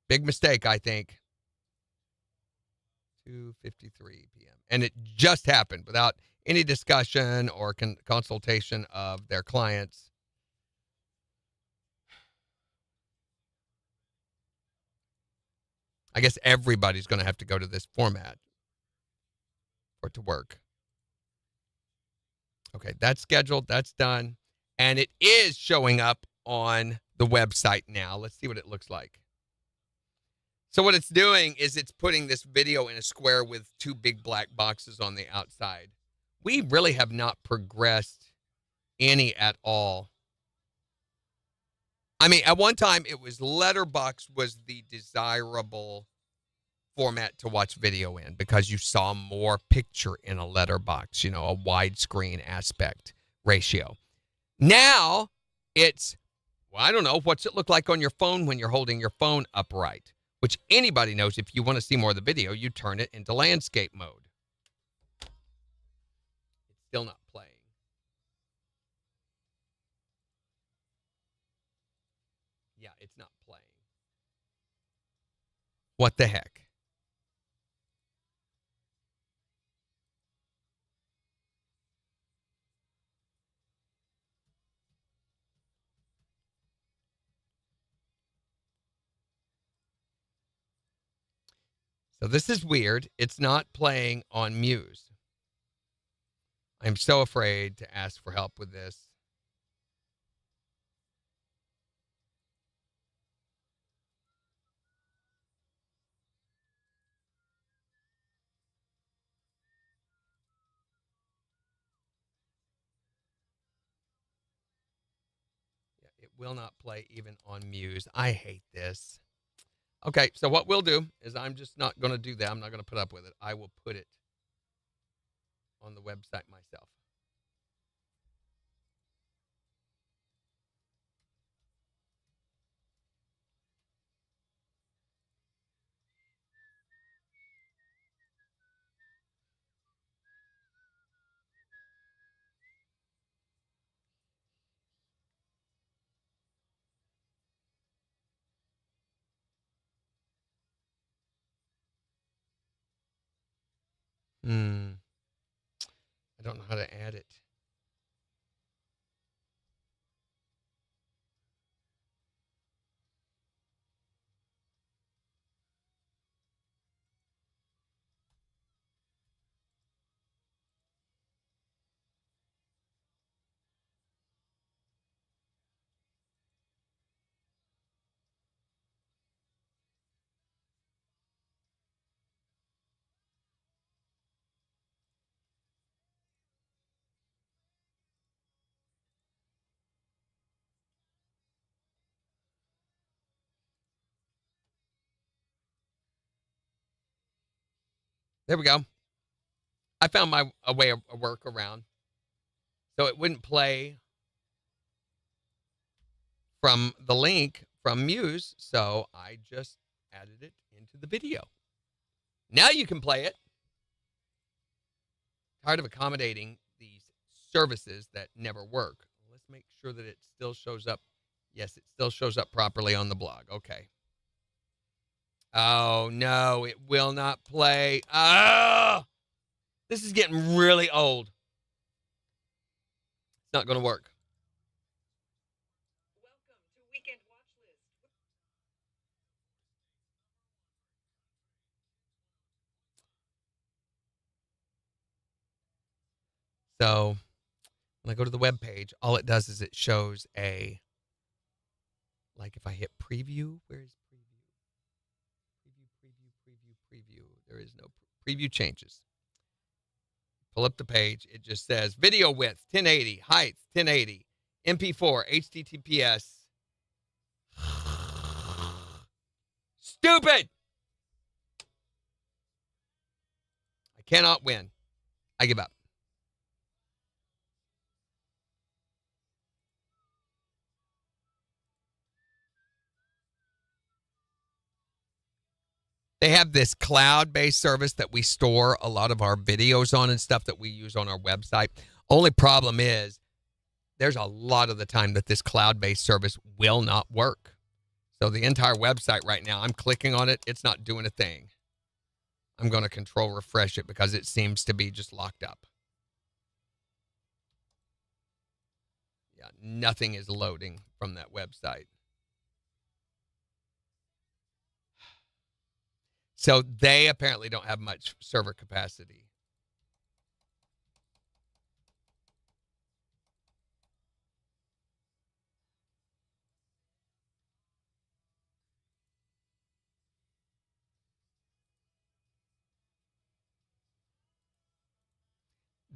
Big mistake, I think. 2:53 p.m. And it just happened without any discussion or consultation of their clients. I guess everybody's going to have to go to this format for it to work. Okay, that's scheduled. That's done. And it is showing up on the website now. Let's see what it looks like. So what it's doing is it's putting this video in a square with two big black boxes on the outside. We really have not progressed any at all. I mean, at one time, it was Letterboxd was the desirable format to watch video in because you saw more picture in a letterbox, you know, a widescreen aspect ratio. Now, it's, well, I don't know, what's it look like on your phone when you're holding your phone upright? Which anybody knows if you want to see more of the video, you turn it into landscape mode. It's still not playing. What the heck? So this is weird. It's not playing on Muse. I'm so afraid to ask for help with this. Yeah, it will not play even on Muse. I hate this. Okay, so what we'll do is I'm just not going to do that. I'm not going to put up with it. I will put it on the website myself. I don't know how to add it. There we go. I found a way, a workaround. So it wouldn't play from the link from Muse. So I just added it into the video. Now you can play it. Tired of accommodating these services that never work. Let's make sure that it still shows up. Yes, it still shows up properly on the blog. Okay. Oh, no, it will not play. Oh, this is getting really old. It's not going to work. So when I go to the web page, all it does is it shows a, like if I hit preview, where's preview? There is no preview changes. Pull up the page. It just says video width 1080, height 1080, MP4, HTTPS. Stupid! I cannot win. I give up. They have this cloud-based service that we store a lot of our videos on and stuff that we use on our website. Only problem is there's a lot of the time that this cloud-based service will not work. So the entire website right now, I'm clicking on it. It's not doing a thing. I'm going to control refresh it because it seems to be just locked up. Yeah, nothing is loading from that website. So they apparently don't have much server capacity.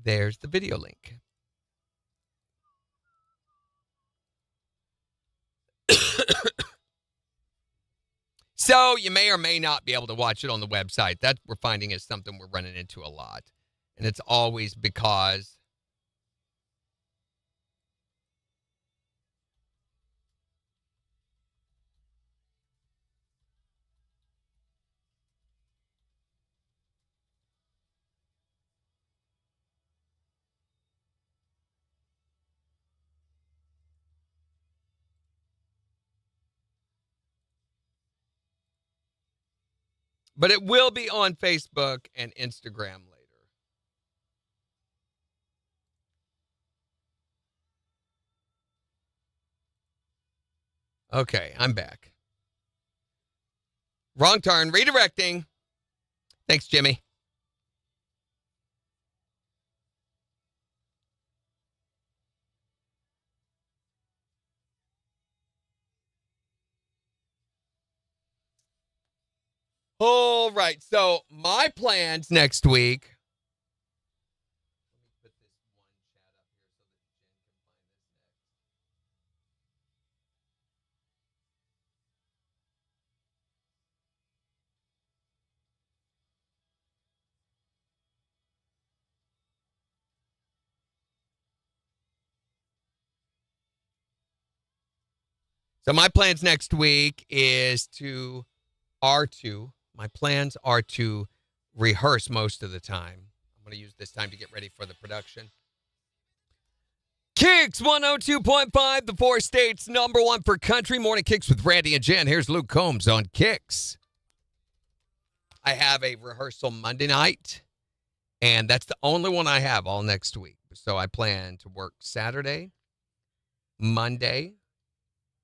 There's the video link. So you may or may not be able to watch it on the website. That we're finding is something we're running into a lot. And it's always because But it will be on Facebook and Instagram later. Okay, I'm back. Wrong turn. Redirecting. Thanks, Jimmy. All right. So my plans next week. So my plans next week my plans are to rehearse most of the time. I'm going to use this time to get ready for the production. KIX 102.5, the 4 states number 1 for country. Morning KIX with Randy and Jen. Here's Luke Combs on KIX. I have a rehearsal Monday night, and that's the only one I have all next week. So I plan to work Saturday, Monday,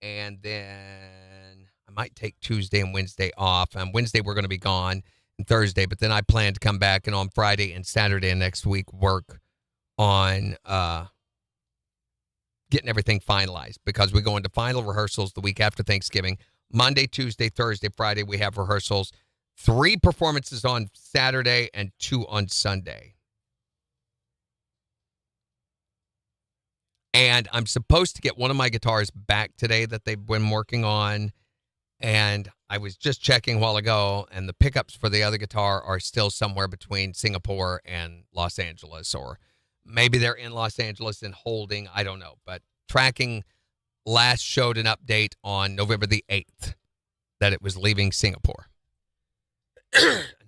and then I might take Tuesday and Wednesday off. On Wednesday, we're going to be gone, and Thursday, but then I plan to come back and on Friday and Saturday and next week work on getting everything finalized because we go into final rehearsals the week after Thanksgiving. Monday, Tuesday, Thursday, Friday, we have rehearsals. 3 performances on Saturday and 2 on Sunday. And I'm supposed to get one of my guitars back today that they've been working on. And I was just checking a while ago, and the pickups for the other guitar are still somewhere between Singapore and Los Angeles, or maybe they're in Los Angeles and holding. I don't know. But tracking last showed an update on November the 8th that it was leaving Singapore.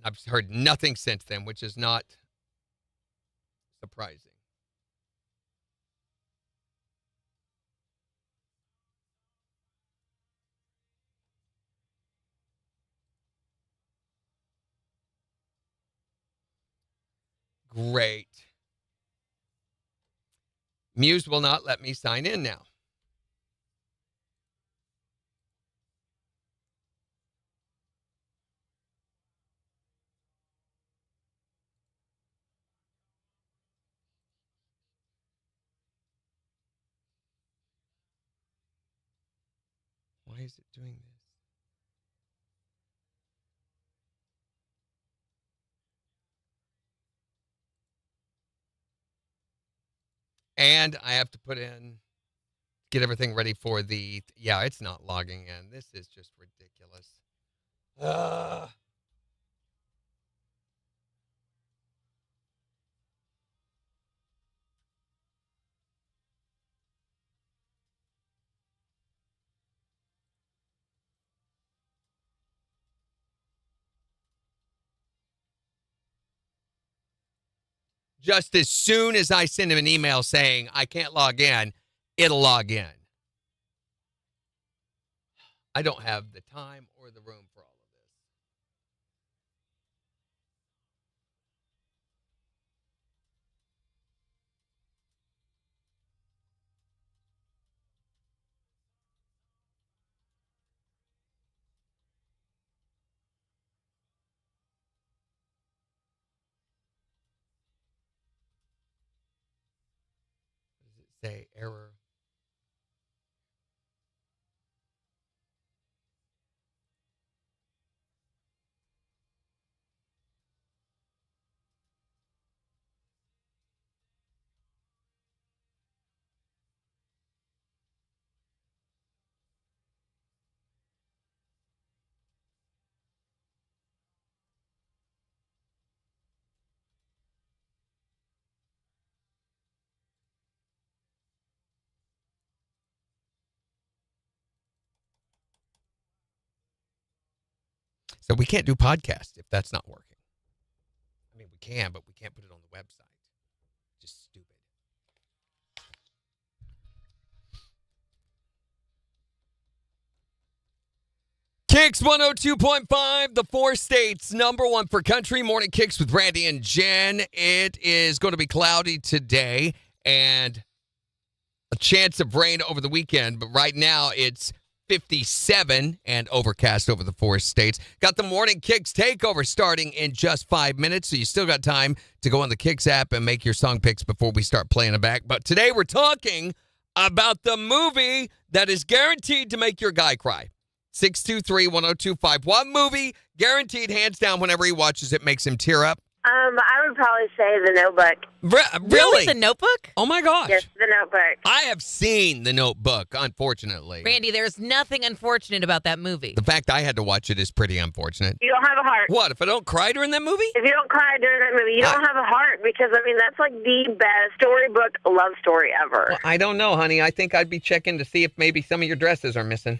I've heard nothing since then, which is not surprising. Great. Muse will not let me sign in now. Why is it doing this? And I have to get everything ready for yeah, it's not logging in. This is just ridiculous. Just as soon as I send him an email saying I can't log in, it'll log in. I don't have the time or the room for all of this. What does it say? Error. So we can't do podcasts if that's not working. I mean, we can, but we can't put it on the website. Just stupid. KIX 102.5, the 4 states, number 1 for country. Morning KIX with Randy and Jen. It is going to be cloudy today and a chance of rain over the weekend. But right now it's 57 and overcast over the 4 states. Got the Morning KIX takeover starting in just 5 minutes. So you still got time to go on the KIX app and make your song picks before we start playing it back. But today we're talking about the movie that is guaranteed to make your guy cry. 623-1025. What movie, guaranteed, hands down, whenever he watches it, makes him tear up? I would probably say The Notebook. Really? The Notebook? Oh, my gosh. Yes, The Notebook. I have seen The Notebook, unfortunately. Randy, there's nothing unfortunate about that movie. The fact I had to watch it is pretty unfortunate. You don't have a heart. What, if I don't cry during that movie? If you don't cry during that movie, you don't have a heart because, I mean, that's like the best storybook love story ever. Well, I don't know, honey. I think I'd be checking to see if maybe some of your dresses are missing.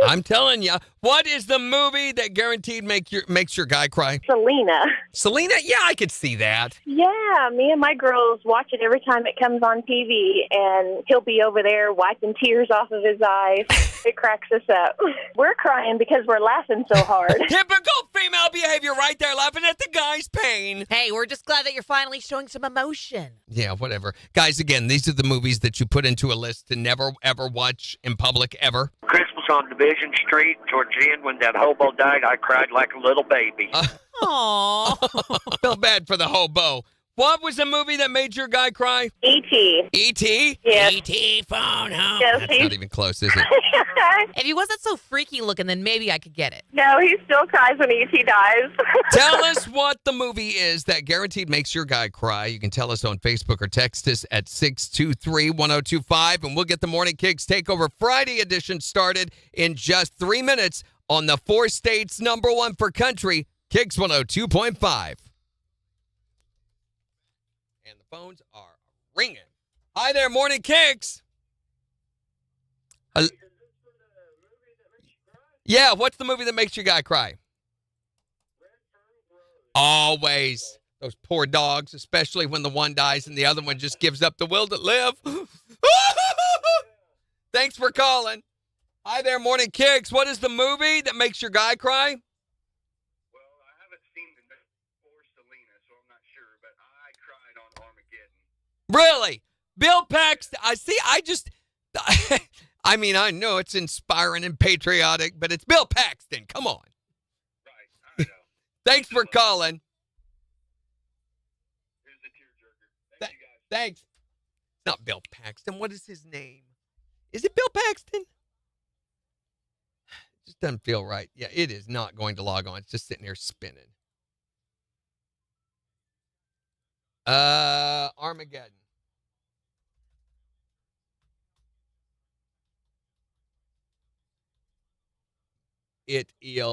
I'm telling you. What is the movie that guaranteed makes your guy cry? Selena? Yeah, I could see that. Yeah, me and my girls watch it every time it comes on TV, and he'll be over there wiping tears off of his eyes. It cracks us up. We're crying because we're laughing so hard. Typical female behavior right there, laughing at the guy's pain. Hey, we're just glad that you're finally showing some emotion. Yeah, whatever. Guys, again, these are the movies that you put into a list to never, ever watch in public, ever. Christmas on Division Street towards the end when that hobo died, I cried like a little baby. Aww. Felt bad for the hobo. What was the movie that made your guy cry? E.T. E.T.? Yes. E.T. phone home. Yes, That's not even close, is it? If he wasn't so freaky looking, then maybe I could get it. No, he still cries when E.T. dies. Tell us what the movie is that guaranteed makes your guy cry. You can tell us on Facebook or text us at 623-1025, and we'll get the Morning KIX Takeover Friday edition started in just 3 minutes on the 4 states, number 1 for country, KIX 102.5. And the phones are ringing. Hi there, Morning KIX. Yeah, what's the movie that makes your guy cry? Always. Those poor dogs, especially when the one dies and the other one just gives up the will to live. Thanks for calling. Hi there, Morning KIX. What is the movie that makes your guy cry? Really? Bill Paxton. I mean, I know it's inspiring and patriotic, but it's Bill Paxton. Come on. Right, I know. Thanks for calling. Here's the tearjerker. Thank you guys. Thanks. It's not Bill Paxton. What is his name? Is it Bill Paxton? It just doesn't feel right. Yeah, it is not going to log on. It's just sitting here spinning. Armageddon. It is.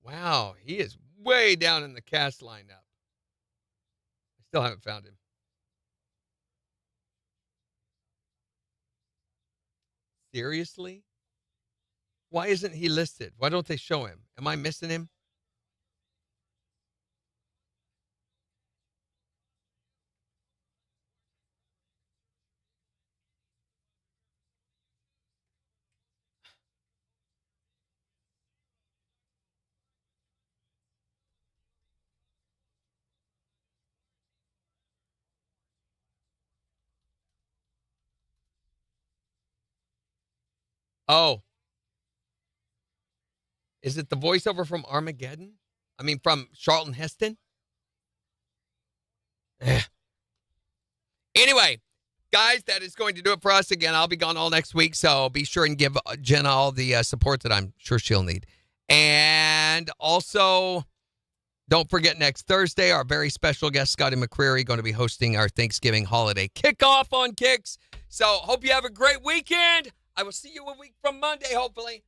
Wow, he is way down in the cast lineup. I still haven't found him. Seriously? Why isn't he listed? Why don't they show him? Am I missing him? Oh. Is it the voiceover from Armageddon? I mean, from Charlton Heston? Anyway, guys, that is going to do it for us again. I'll be gone all next week, so be sure and give Jenna all the support that I'm sure she'll need. And also, don't forget next Thursday, our very special guest, Scotty McCreery, going to be hosting our Thanksgiving holiday kickoff on KIX. So hope you have a great weekend. I will see you a week from Monday, hopefully.